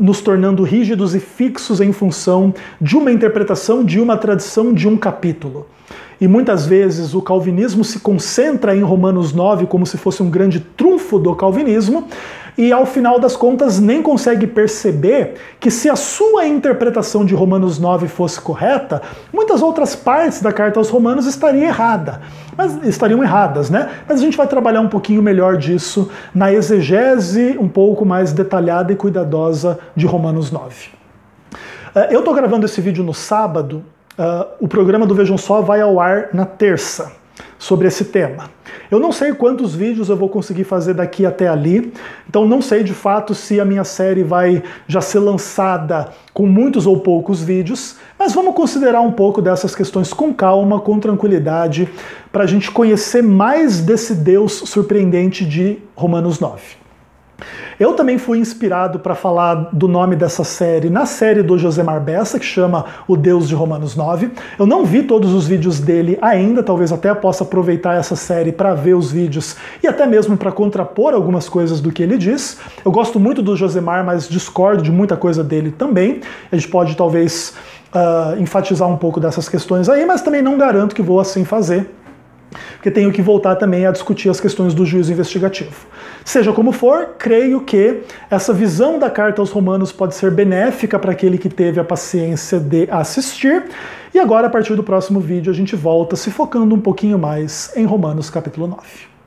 nos tornando rígidos e fixos em função de uma interpretação, de uma tradição, de um capítulo. E muitas vezes o calvinismo se concentra em Romanos 9 como se fosse um grande trunfo do calvinismo, e ao final das contas nem consegue perceber que se a sua interpretação de Romanos 9 fosse correta, muitas outras partes da carta aos Romanos estariam erradas, né? Mas a gente vai trabalhar um pouquinho melhor disso na exegese um pouco mais detalhada e cuidadosa de Romanos 9. Eu estou gravando esse vídeo no sábado. O programa do Vejam Só vai ao ar na terça sobre esse tema. Eu não sei quantos vídeos eu vou conseguir fazer daqui até ali, então não sei de fato se a minha série vai já ser lançada com muitos ou poucos vídeos, mas vamos considerar um pouco dessas questões com calma, com tranquilidade, para a gente conhecer mais desse Deus surpreendente de Romanos 9. Eu também fui inspirado para falar do nome dessa série na série do Josemar Bessa, que chama O Deus de Romanos 9. Eu não vi todos os vídeos dele ainda, talvez até possa aproveitar essa série para ver os vídeos e até mesmo para contrapor algumas coisas do que ele diz. Eu gosto muito do Josemar, mas discordo de muita coisa dele também. A gente pode talvez enfatizar um pouco dessas questões aí, mas também não garanto que vou assim fazer, porque tenho que voltar também a discutir as questões do juízo investigativo. Seja como for, creio que essa visão da carta aos Romanos pode ser benéfica para aquele que teve a paciência de assistir. E agora, a partir do próximo vídeo, a gente volta se focando um pouquinho mais em Romanos capítulo 9.